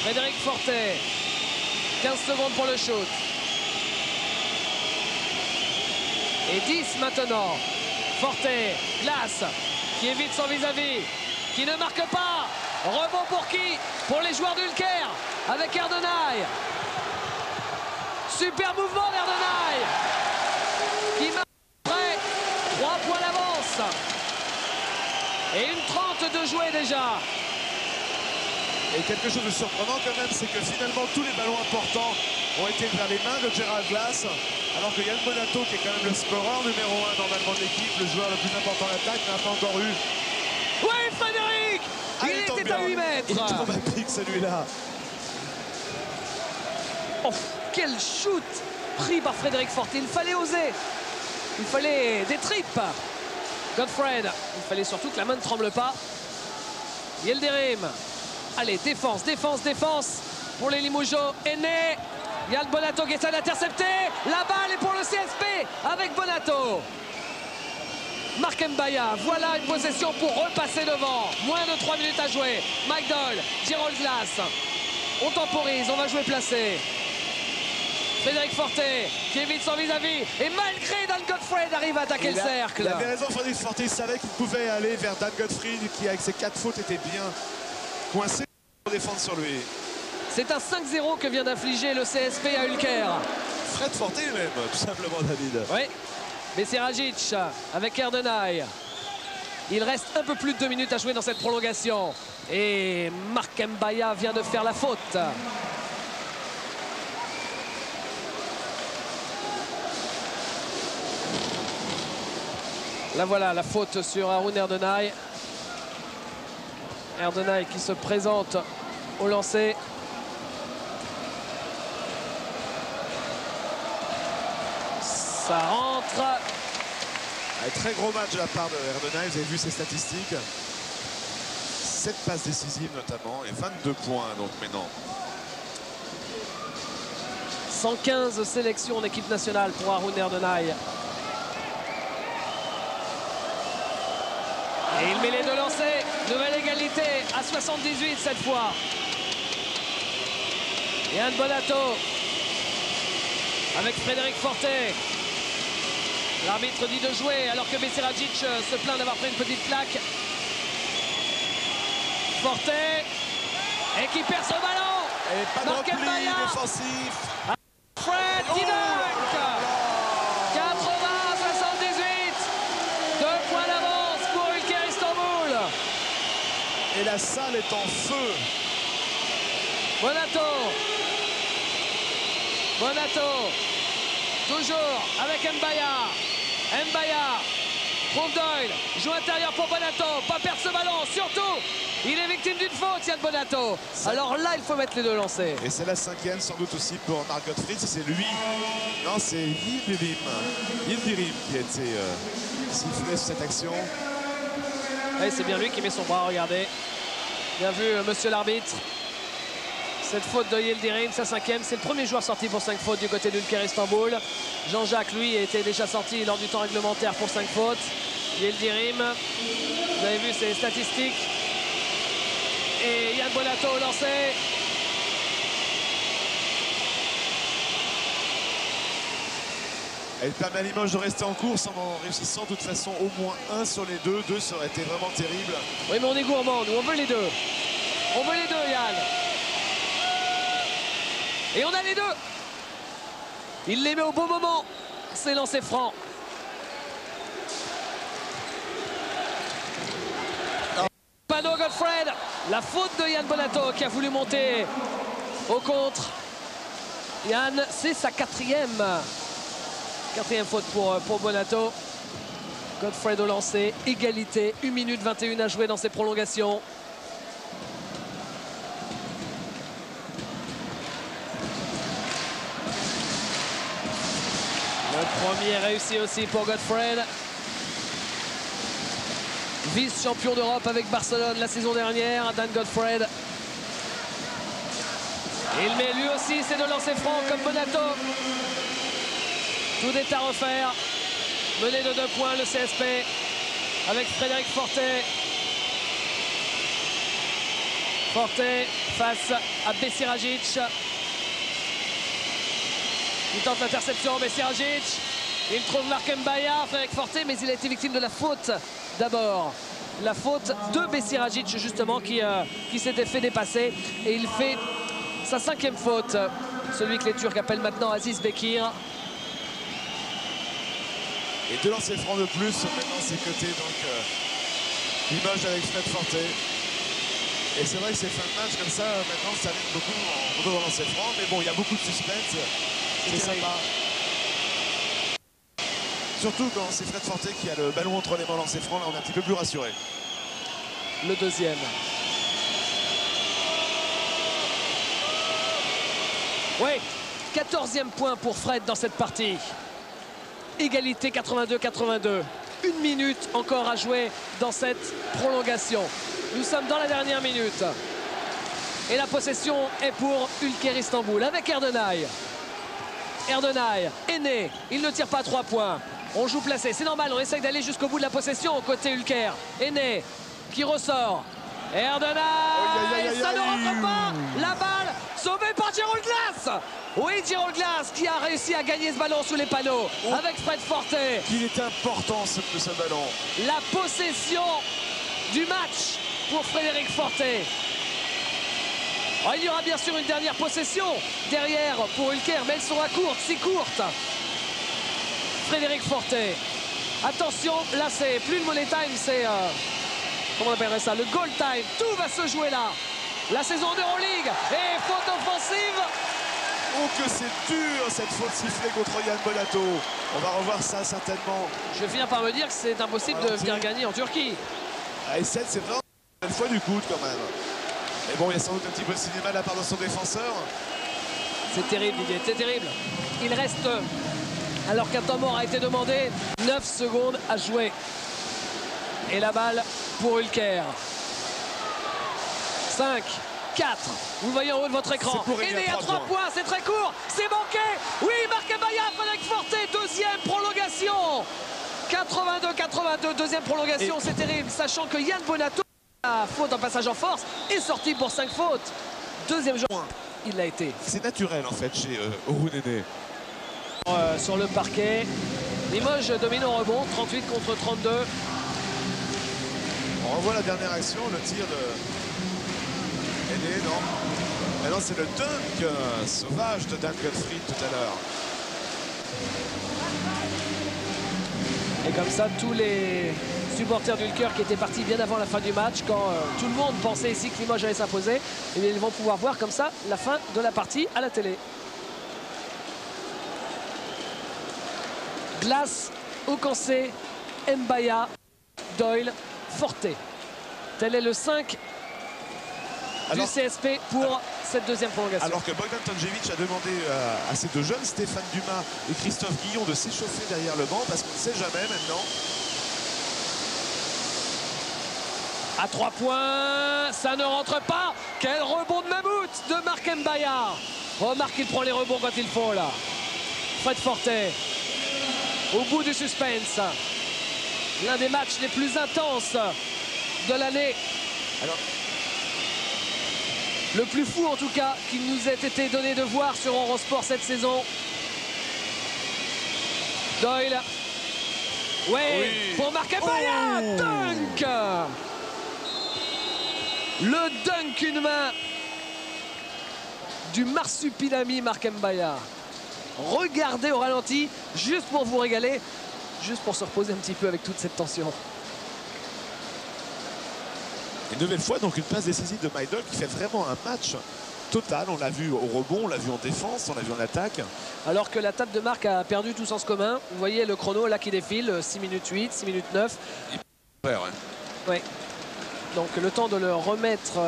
Frédéric Fortet. 15 secondes pour le shoot. Et 10 maintenant. Fortet, glace, qui évite son vis-à-vis, qui ne marque pas. Rebond pour qui? Pour les joueurs d'Ulker, avec Erdenay. Super mouvement d'Erdenay, qui marque après 3 points d'avance. Et une 30 de jouer déjà. Et quelque chose de surprenant quand même, c'est que finalement tous les ballons importants ont été vers les mains de Gerald Glass, alors que Yann Bonato, qui est quand même le scoreur numéro 1 normalement de l'équipe, le joueur le plus important à l'attaque, n'a pas encore eu. Oui, Frédéric! Il était à 8 mètres. Il tombe à pic celui-là. Oh, quel shoot pris par Frédéric Fortet. Il fallait oser. Il fallait des tripes. Godfred, il fallait surtout que la main ne tremble pas. Yildirim. Allez, défense, défense, défense pour les Limougeaux. Aîné. Yann Bonato qui essaie d'intercepter. La balle est pour le CSP avec Bonato. Marc Mbaya, voilà une possession pour repasser devant. Moins de 3 minutes à jouer. Mike Doyle, Gerald Glass. On temporise, on va jouer placé. Frédéric Fortet qui évite son vis-à-vis. Et malgré Dan Godfred arrive à attaquer le cercle. Il avait raison, Frédéric Fortet. Il savait qu'il pouvait aller vers Dan Godfred qui, avec ses 4 fautes, était bien coincé pour défendre sur lui. C'est un 5-0 que vient d'infliger le CSP à Ulker. Fred Fortet même, tout simplement, David. Oui. Besiragic avec Erdenay. Il reste un peu plus de 2 minutes à jouer dans cette prolongation. Et Marc Mbaya vient de faire la faute. Là voilà, la faute sur Haroun Erdenay. Erdenay qui se présente au lancer. Ça rentre. Un très gros match de la part de Erdenay. Vous avez vu ses statistiques. 7 passes décisives notamment et 22 points donc maintenant. 115 sélections en équipe nationale pour Haroun Erdenay. Et il met les 2 lancers. Nouvelle égalité à 78 cette fois. Yann Bonato avec Frédéric Fortet. L'arbitre dit de jouer alors que Besiragic se plaint d'avoir pris une petite plaque. Fortet et qui perd son ballon. Et pas de Marc repli Mbaya. défensif. Fred qui dunk. 80-78. 2 points d'avance pour Ulker Istanbul. Et la salle est en feu. Bonato. Bonato. Toujours avec Mbaya. Mbaya trouve Doyle. Joue intérieur pour Bonato. Pas perdre ce ballon. Surtout, il est victime d'une faute, Yann Bonato. Alors là, il faut mettre les 2 lancers. Et c'est la 5e sans doute aussi pour Marc Godfred. C'est lui. Non, c'est Yildirim qui a été sifflé sur cette action. Et c'est bien lui qui met son bras, regardez. Bien vu, monsieur l'arbitre. Cette faute de Yildirim, sa 5e. C'est le premier joueur sorti pour 5 fautes du côté d'Ulker Istanbul. Jean-Jacques, lui, était déjà sorti lors du temps réglementaire pour 5 fautes. Yildirim, vous avez vu ses statistiques. Et Yann Bonato au lancer. Elle permet à Limoges de rester en course en réussissant de toute façon au moins 1 sur les 2. 2, ça aurait été vraiment terrible. Oui, mais on est gourmand, nous, on veut les 2. On veut les 2, Yann. Et on a les 2. Il les met au bon moment. C'est lancé franc. Pano Godfred. La faute de Yann Bonato qui a voulu monter au contre. Yann, c'est sa 4e. 4e faute pour Bonato. Godfred au lancer. Égalité. 1 minute 21 à jouer dans ces prolongations. Le premier réussi aussi pour Godfred. Vice-champion d'Europe avec Barcelone la saison dernière, Dan Godfred. Il met lui aussi ses deux lancers francs comme Bonato. Tout est à refaire. Mené de 2 points le CSP avec Frédéric Fortet. Fortet face à Besiragic. Il tente l'interception, Besiragic. Il trouve Marc Mbaya, Frédéric Fortet, mais il a été victime de la faute d'abord. La faute de Besiragic justement qui s'était fait dépasser. Et il fait sa 5e faute. Celui que les Turcs appellent maintenant Aziz Bekir. Et 2 lancers francs de plus maintenant c'est côté donc Limoges avec Fred Fortet. Et c'est vrai que ces fins de match comme ça maintenant ça vient beaucoup en lancers francs, mais bon il y a beaucoup de suspense, c'est sympa. Surtout quand c'est Fred Fortet qui a le ballon entre les mains lancers francs, là on est un petit peu plus rassuré. Le deuxième. Oui, 14e point pour Fred dans cette partie. Égalité 82-82. 1 minute encore à jouer dans cette prolongation. Nous sommes dans la dernière minute. Et la possession est pour Ülker Istanbul avec Erdenay. Erdenay, Aîné, il ne tire pas 3 points. On joue placé, c'est normal, on essaye d'aller jusqu'au bout de la possession côté Ülker. Aîné qui ressort. Erdenay, ça ne rentre pas. La balle sauvée par Gerald Glass. Oui, Gerald Glass qui a réussi à gagner ce ballon sous les panneaux avec Fred Fortet. Il est important ce ballon. La possession du match pour Frédéric Fortet. Oh, il y aura bien sûr une dernière possession derrière pour Ülker, mais elle sera courte, si courte. Frédéric Fortet. Attention, là c'est plus le money time, c'est comment on appellerait ça, le goal time. Tout va se jouer là. La saison d'Euroleague et faute offensive. Oh que c'est dur cette faute sifflée contre Yann Bonato. On va revoir ça certainement. Je vais finir par me dire que c'est impossible de venir gagner en Turquie. Ah, et c'est vraiment une fois du coude quand même. Mais bon, il y a sans doute un petit peu de cinéma de la part de son défenseur. C'est terrible Didier, c'est terrible. Il reste, alors qu'un temps mort a été demandé, 9 secondes à jouer. Et la balle pour Ülker. 5, 4. Vous le voyez en haut de votre écran. Aîné à 3 points, c'est très court. C'est manqué. Oui, Marc Mbaya, Frédéric Fortet, deuxième prolongation. 82-82, deuxième prolongation, c'est terrible. Sachant que Yann Bonato, a faute en passage en force, est sorti pour 5 fautes. Deuxième jeu, il l'a été. C'est naturel en fait chez Orunene. Sur le parquet. Limoges domine au rebond, 38 contre 32. On revoit la dernière action, le tir de Aîné, non. Mais non, c'est le dunk sauvage de Dan Godfred tout à l'heure. Et comme ça, tous les supporters d'Ülker qui étaient partis bien avant la fin du match, quand tout le monde pensait ici que Limoges allait s'imposer, eh bien, ils vont pouvoir voir comme ça la fin de la partie à la télé. Glass, Okancé, Mbaya, Doyle, Fortet. Tel est le 5 du CSP pour cette deuxième prolongation. Alors que Bogdan Tonjevic a demandé à ces deux jeunes, Stéphane Dumas et Christophe Guillon, de s'échauffer derrière le banc parce qu'on ne sait jamais maintenant. À 3 points, ça ne rentre pas. Quel rebond de mammouth de Marc Mbaya. Remarque qu'il prend les rebonds quand il faut là. Fred Fortet, au bout du suspense. L'un des matchs les plus intenses de l'année. Alors, le plus fou en tout cas qu'il nous ait été donné de voir sur Eurosport cette saison. Doyle. Ouais, oui, pour Marc Mbaya. Dunk. Le dunk une main du marsupilami Marc Mbaya. Regardez au ralenti, juste pour vous régaler, juste pour se reposer un petit peu avec toute cette tension. Une nouvelle fois, donc une passe décisive de Maidol qui fait vraiment un match total. On l'a vu au rebond, on l'a vu en défense, on l'a vu en attaque. Alors que l'attaque de Marc a perdu tout sens commun. Vous voyez le chrono là qui défile, 6 minutes 8, 6 minutes 9. Oui. Donc le temps de le remettre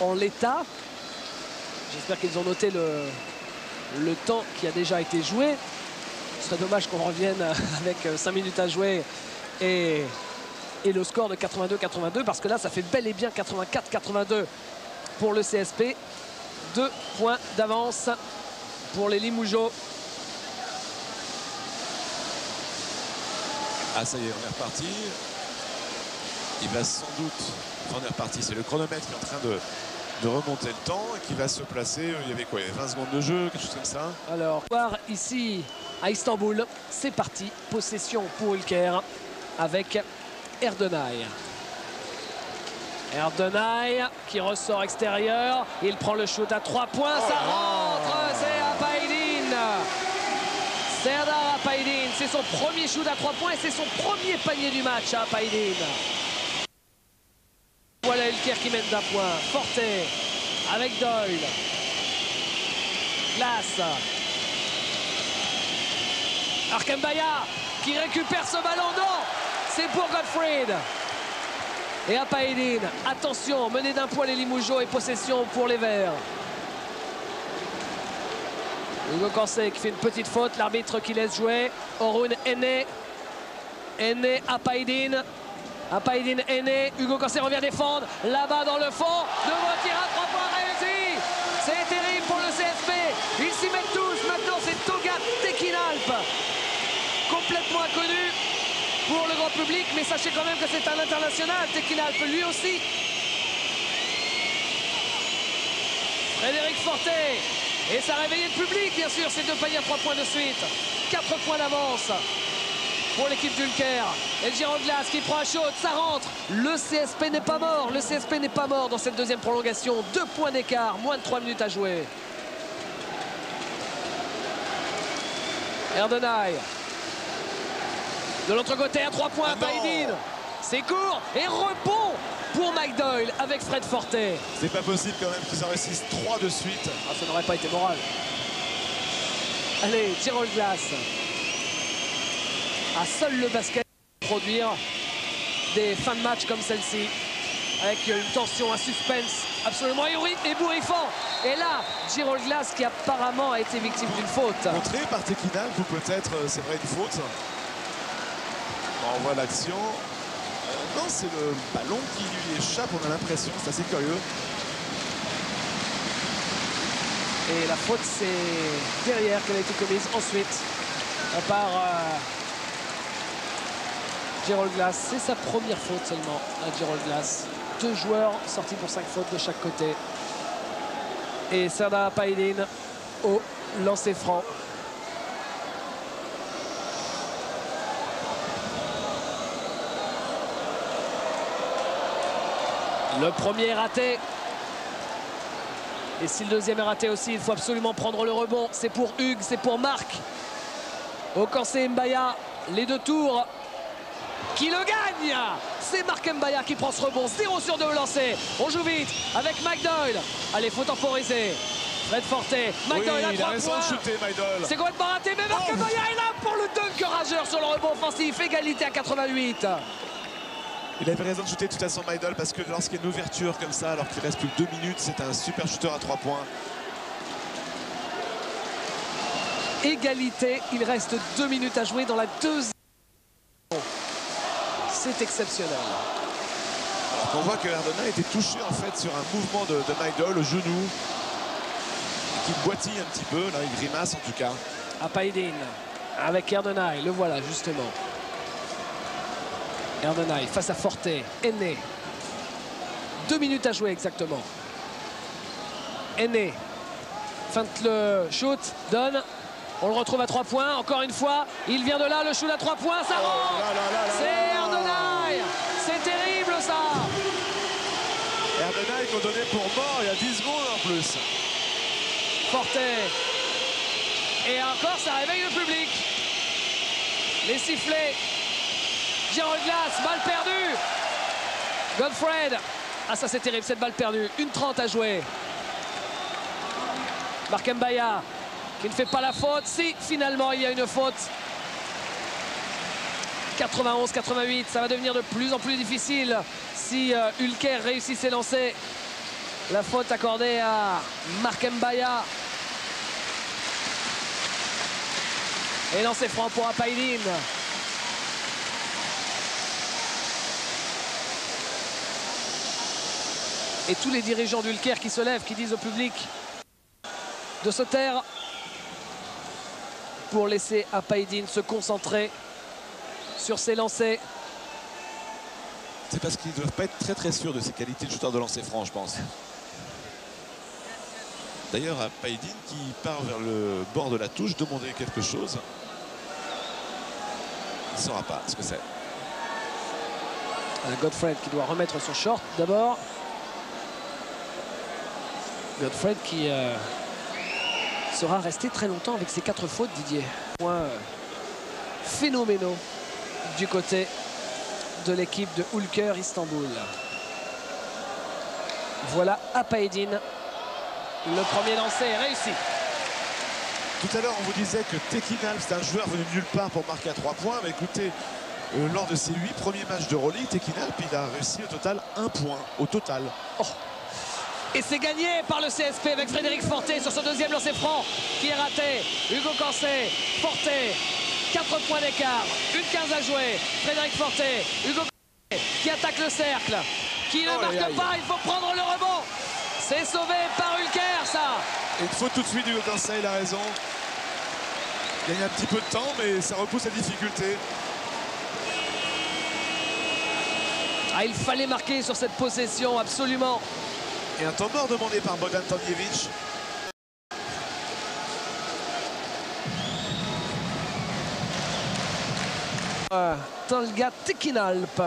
en l'état. J'espère qu'ils ont noté le temps qui a déjà été joué Ce serait dommage qu'on revienne avec 5 minutes à jouer et le score de 82-82, parce que là, ça fait bel et bien 84-82 pour le CSP. 2 points d'avance pour les Limougeaux. Ah, ça y est, on est reparti. Il va sans doute... Enfin, on est reparti. C'est le chronomètre qui est en train de remonter le temps et qui va se placer. Il y avait quoi? Il y avait 20 secondes de jeu, quelque chose comme ça. Alors, voir ici à Istanbul, c'est parti. Possession pour Ülker avec Erdenay. Erdenay qui ressort extérieur. Il prend le shoot à 3 points. Ça rentre. C'est Apaydin. Serdar Apaydin. C'est son premier shoot à 3 points et c'est son premier panier du match à Apaydin. Voilà Ülker qui mène d'un point. Forte avec Doyle. Glass. Arkembaya qui récupère ce ballon. Non, c'est pour Gottfried. Et Apaydin, attention, mené d'un point les Limougeaux et possession pour les Verts. Hugo Cancé qui fait une petite faute, l'arbitre qui laisse jouer. Orun Ene. Ene Apaydin. Apaydin Ene. Hugo Cancé revient défendre. Là-bas dans le fond. Nouveau tir à 3 points réussi. C'est terrible pour le CSP. Ils s'y mettent tous. Maintenant c'est Togat Tekinalp. Complètement inconnu pour le grand public, mais sachez quand même que c'est un international, Tekinalp, lui aussi. Frédéric Forte, et ça a réveillé le public, bien sûr, ces 2 paniers à 3 points de suite. 4 points d'avance pour l'équipe d'Ülker. Et Giroglas qui prend un shot, ça rentre. Le CSP n'est pas mort, le CSP n'est pas mort dans cette deuxième prolongation. 2 points d'écart, moins de 3 minutes à jouer. Erdenay. De l'autre côté, à 3 points, Apaydin. C'est court et rebond pour Mike Doyle avec Fred Forte. C'est pas possible quand même qu'ils en réussissent 3 de suite. Ah, ça n'aurait pas été moral. Allez, Gerald Glass. À seul le basket pour produire des fins de match comme celle-ci. Avec une tension, un suspense absolument ébouriffant. Et là, Gerald Glass qui apparemment a été victime d'une faute. Montré par Tekinalp, ou peut-être c'est vrai une faute. On voit l'action. Non, c'est le ballon qui lui échappe, on a l'impression. C'est assez curieux. Et la faute, c'est derrière qu'elle a été commise. Ensuite, par Gerald Glass. C'est sa première faute seulement à Gerald Glass. 2 joueurs sortis pour 5 fautes de chaque côté. Et Serdar Apaydin au lancer franc. Le premier est raté. Et si le deuxième est raté aussi, il faut absolument prendre le rebond. C'est pour Hugues, c'est pour Marc. Okancé Mbaya, les 2 tours qui le gagne. C'est Marc Mbaya qui prend ce rebond. 0 sur 2 au lancer. On joue vite avec Mike Doyle. Allez, faut temporiser. Fred Forte. Mike Doyle à 3 points. C'est complètement raté, mais Marc Mbaya est là pour le dunk rageur sur le rebond offensif. Égalité à 88. Il avait raison de shooter de toute façon Mike Doyle, parce que lorsqu'il y a une ouverture comme ça, alors qu'il reste plus que 2 minutes, c'est un super shooter à 3 points. Égalité, il reste 2 minutes à jouer dans la deuxième. C'est exceptionnel. Alors qu'on voit que Erdenay était touché en fait sur un mouvement de Mike Doyle au genou, qui boitille un petit peu, là il grimace en tout cas. Apaydin avec Erdenay, le voilà justement. Erdenay face à Forte, Ene. 2 minutes à jouer exactement. Ene feinte le shoot, donne. On le retrouve à 3 points, encore une fois. Il vient de là, le shoot à 3 points, ça rentre. C'est Erdenay. C'est terrible ça. Erdenay qu'on donnait pour mort il y a 10 secondes en plus. Forte. Et encore, ça réveille le public. Les sifflets. Gerald Glass, balle perdue. Gottfried. Ah ça c'est terrible cette balle perdue. 1:30 à jouer. Marc Mbaya qui ne fait pas la faute. Si finalement il y a une faute. 91-88, ça va devenir de plus en plus difficile si Ülker réussit ses lancers. La faute accordée à Marc Mbaya. Et lancer franc pour Apaydin. Et tous les dirigeants d'Ulker qui se lèvent, qui disent au public de se taire pour laisser Apaydin se concentrer sur ses lancers. C'est parce qu'ils ne doivent pas être très sûrs de ses qualités de shooter de lancer franc, je pense. D'ailleurs, Apaydin qui part vers le bord de la touche, demander quelque chose. Il ne saura pas ce que c'est. Godfred qui doit remettre son short d'abord. Godfred qui sera resté très longtemps avec ses 4 fautes, Didier. Points phénoménaux du côté de l'équipe de Ulker Istanbul. Voilà Apaydin. Le premier lancer est réussi. Tout à l'heure, on vous disait que Tekinal, c'est un joueur venu de nulle part pour marquer à 3 points. Mais écoutez, lors de ses 8 premiers matchs d'Euroleague, Tekinal, il a réussi au total 1 point. Au total. Oh. Et c'est gagné par le CSP avec Frédéric Forté sur ce deuxième lancer franc qui est raté. Hugo Cancé, Forté, 4 points d'écart, 1-15 à jouer. Frédéric Forté, Hugo Cancé qui attaque le cercle, qui ne marque pas, il faut prendre le rebond. C'est sauvé par Ulker, ça. Et il faut tout de suite Hugo Cancé, il a raison. Il gagne un petit peu de temps, mais ça repousse la difficulté. Ah, il fallait marquer sur cette possession, absolument. Et un temps mort demandé par Bodan Tanjevic. Tolga Tekinalp,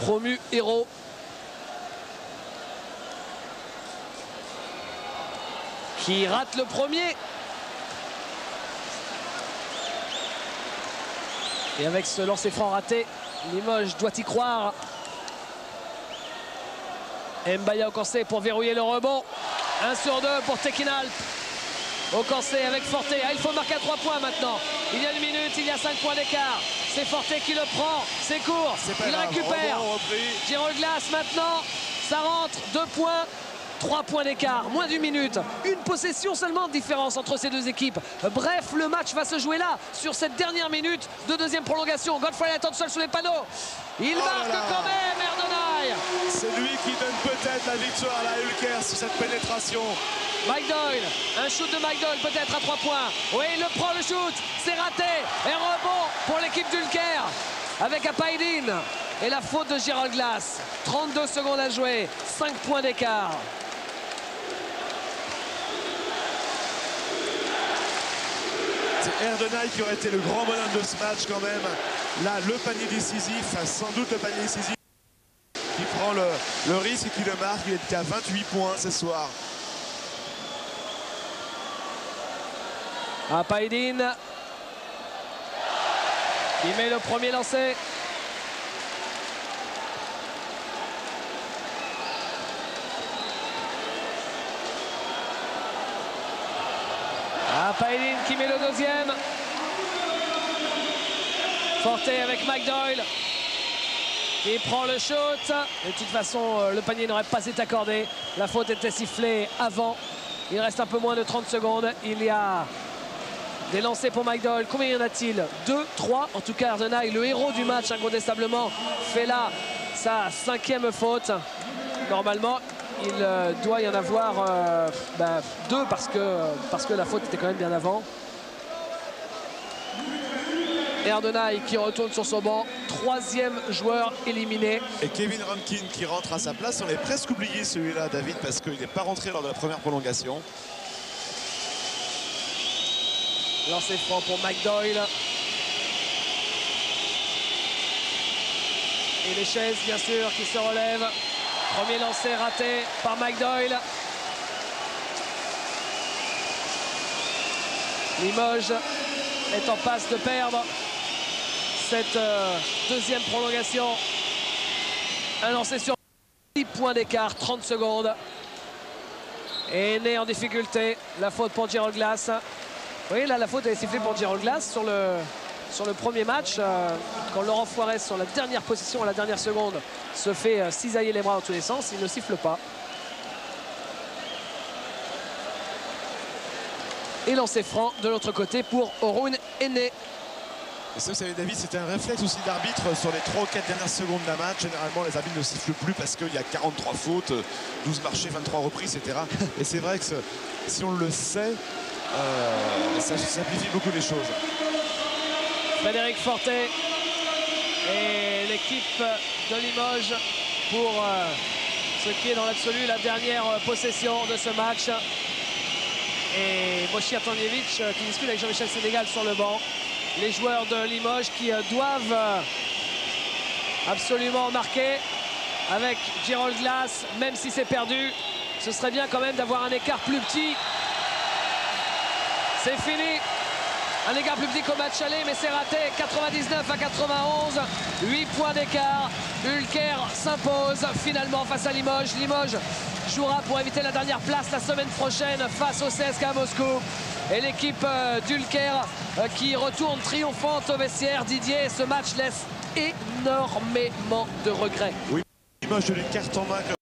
promu héros. Qui rate le premier. Et avec ce lancer franc raté, Limoges doit y croire. Mbaya Okancé pour verrouiller le rebond. 1 sur 2 pour Tekinalp. Okancé avec Forté. Ah, il faut marquer à 3 points maintenant. Il y a 1 minute, il y a 5 points d'écart. C'est Forté qui le prend. C'est court. Il récupère. Girolglas maintenant. Ça rentre. 2 points. 3 points d'écart, moins d'1 minute. Une possession seulement de différence entre ces deux équipes. Bref, le match va se jouer là, sur cette dernière minute de deuxième prolongation. Godfrey attend seul sous les panneaux. Il marque quand même, Erdenay. C'est lui qui donne peut-être la victoire à la Ulker sur cette pénétration. Mike Doyle, un shoot de Mike Doyle peut-être à 3 points. Oui, il le prend le shoot, c'est raté. Et rebond pour l'équipe d'Ulker avec Apaydin. Et la faute de Girolglas. 32 secondes à jouer, 5 points d'écart. C'est Erdenay qui aurait été le grand bonhomme de ce match quand même. Là, le panier décisif, sans doute le panier décisif qui prend le risque et qui le marque. Il était à 28 points ce soir. Apaydin qui met le premier lancé. Apaydin qui met le deuxième. Forté avec Mike Doyle qui prend le shoot. De toute façon, le panier n'aurait pas été accordé. La faute était sifflée avant. Il reste un peu moins de 30 secondes. Il y a des lancers pour Mike Doyle. Combien y en a-t-il? 2, 3. En tout cas, Erdenay, le héros du match, incontestablement, fait là sa 5e faute. Normalement, il doit y en avoir 2 parce que la faute était quand même bien avant. Erdenay qui retourne sur son banc. 3e joueur éliminé. Et Kevin Rankin qui rentre à sa place. On est presque oublié celui-là, David, parce qu'il n'est pas rentré lors de la première prolongation. Lancer franc pour Mike Doyle. Et les chaises, bien sûr, qui se relèvent. Premier lancer raté par Mike Doyle. Limoges est en passe de perdre cette deuxième prolongation. Un lancer sur 10 points d'écart, 30 secondes. Et né en difficulté, la faute pour Girolglas. Oui, là, la faute est sifflée pour Girolglas sur le premier match. Quand Laurent Foirez, sur la dernière position, à la dernière seconde, se fait cisailler les bras dans tous les sens, il ne siffle pas. Et lancer franc de l'autre côté pour Haroun Ene. Et ça, vous savez, David, c'était un réflexe aussi d'arbitre sur les 3 ou 4 dernières secondes d'un match. Généralement, les arbitres ne sifflent plus parce qu'il y a 43 fautes, 12 marchés, 23 reprises, etc. Et c'est vrai que si on le sait, ça simplifie beaucoup les choses. Frédéric Fortet et l'équipe de Limoges pour ce qui est dans l'absolu la dernière possession de ce match. Et Moshir Tanjevic qui discute avec Jean-Michel Sénégal sur le banc. Les joueurs de Limoges qui doivent absolument marquer avec Gerold Glass, même si c'est perdu. Ce serait bien quand même d'avoir un écart plus petit. C'est fini. Un écart plus petit qu'au match aller, mais c'est raté. 99 à 91, 8 points d'écart. Ulker s'impose finalement face à Limoges. Limoges jouera pour éviter la dernière place la semaine prochaine face au CSKA Moscou. Et l'équipe d'Ulker qui retourne triomphante au vestiaire. Didier, ce match laisse énormément de regrets. Oui, Limoges de les cartes en main comme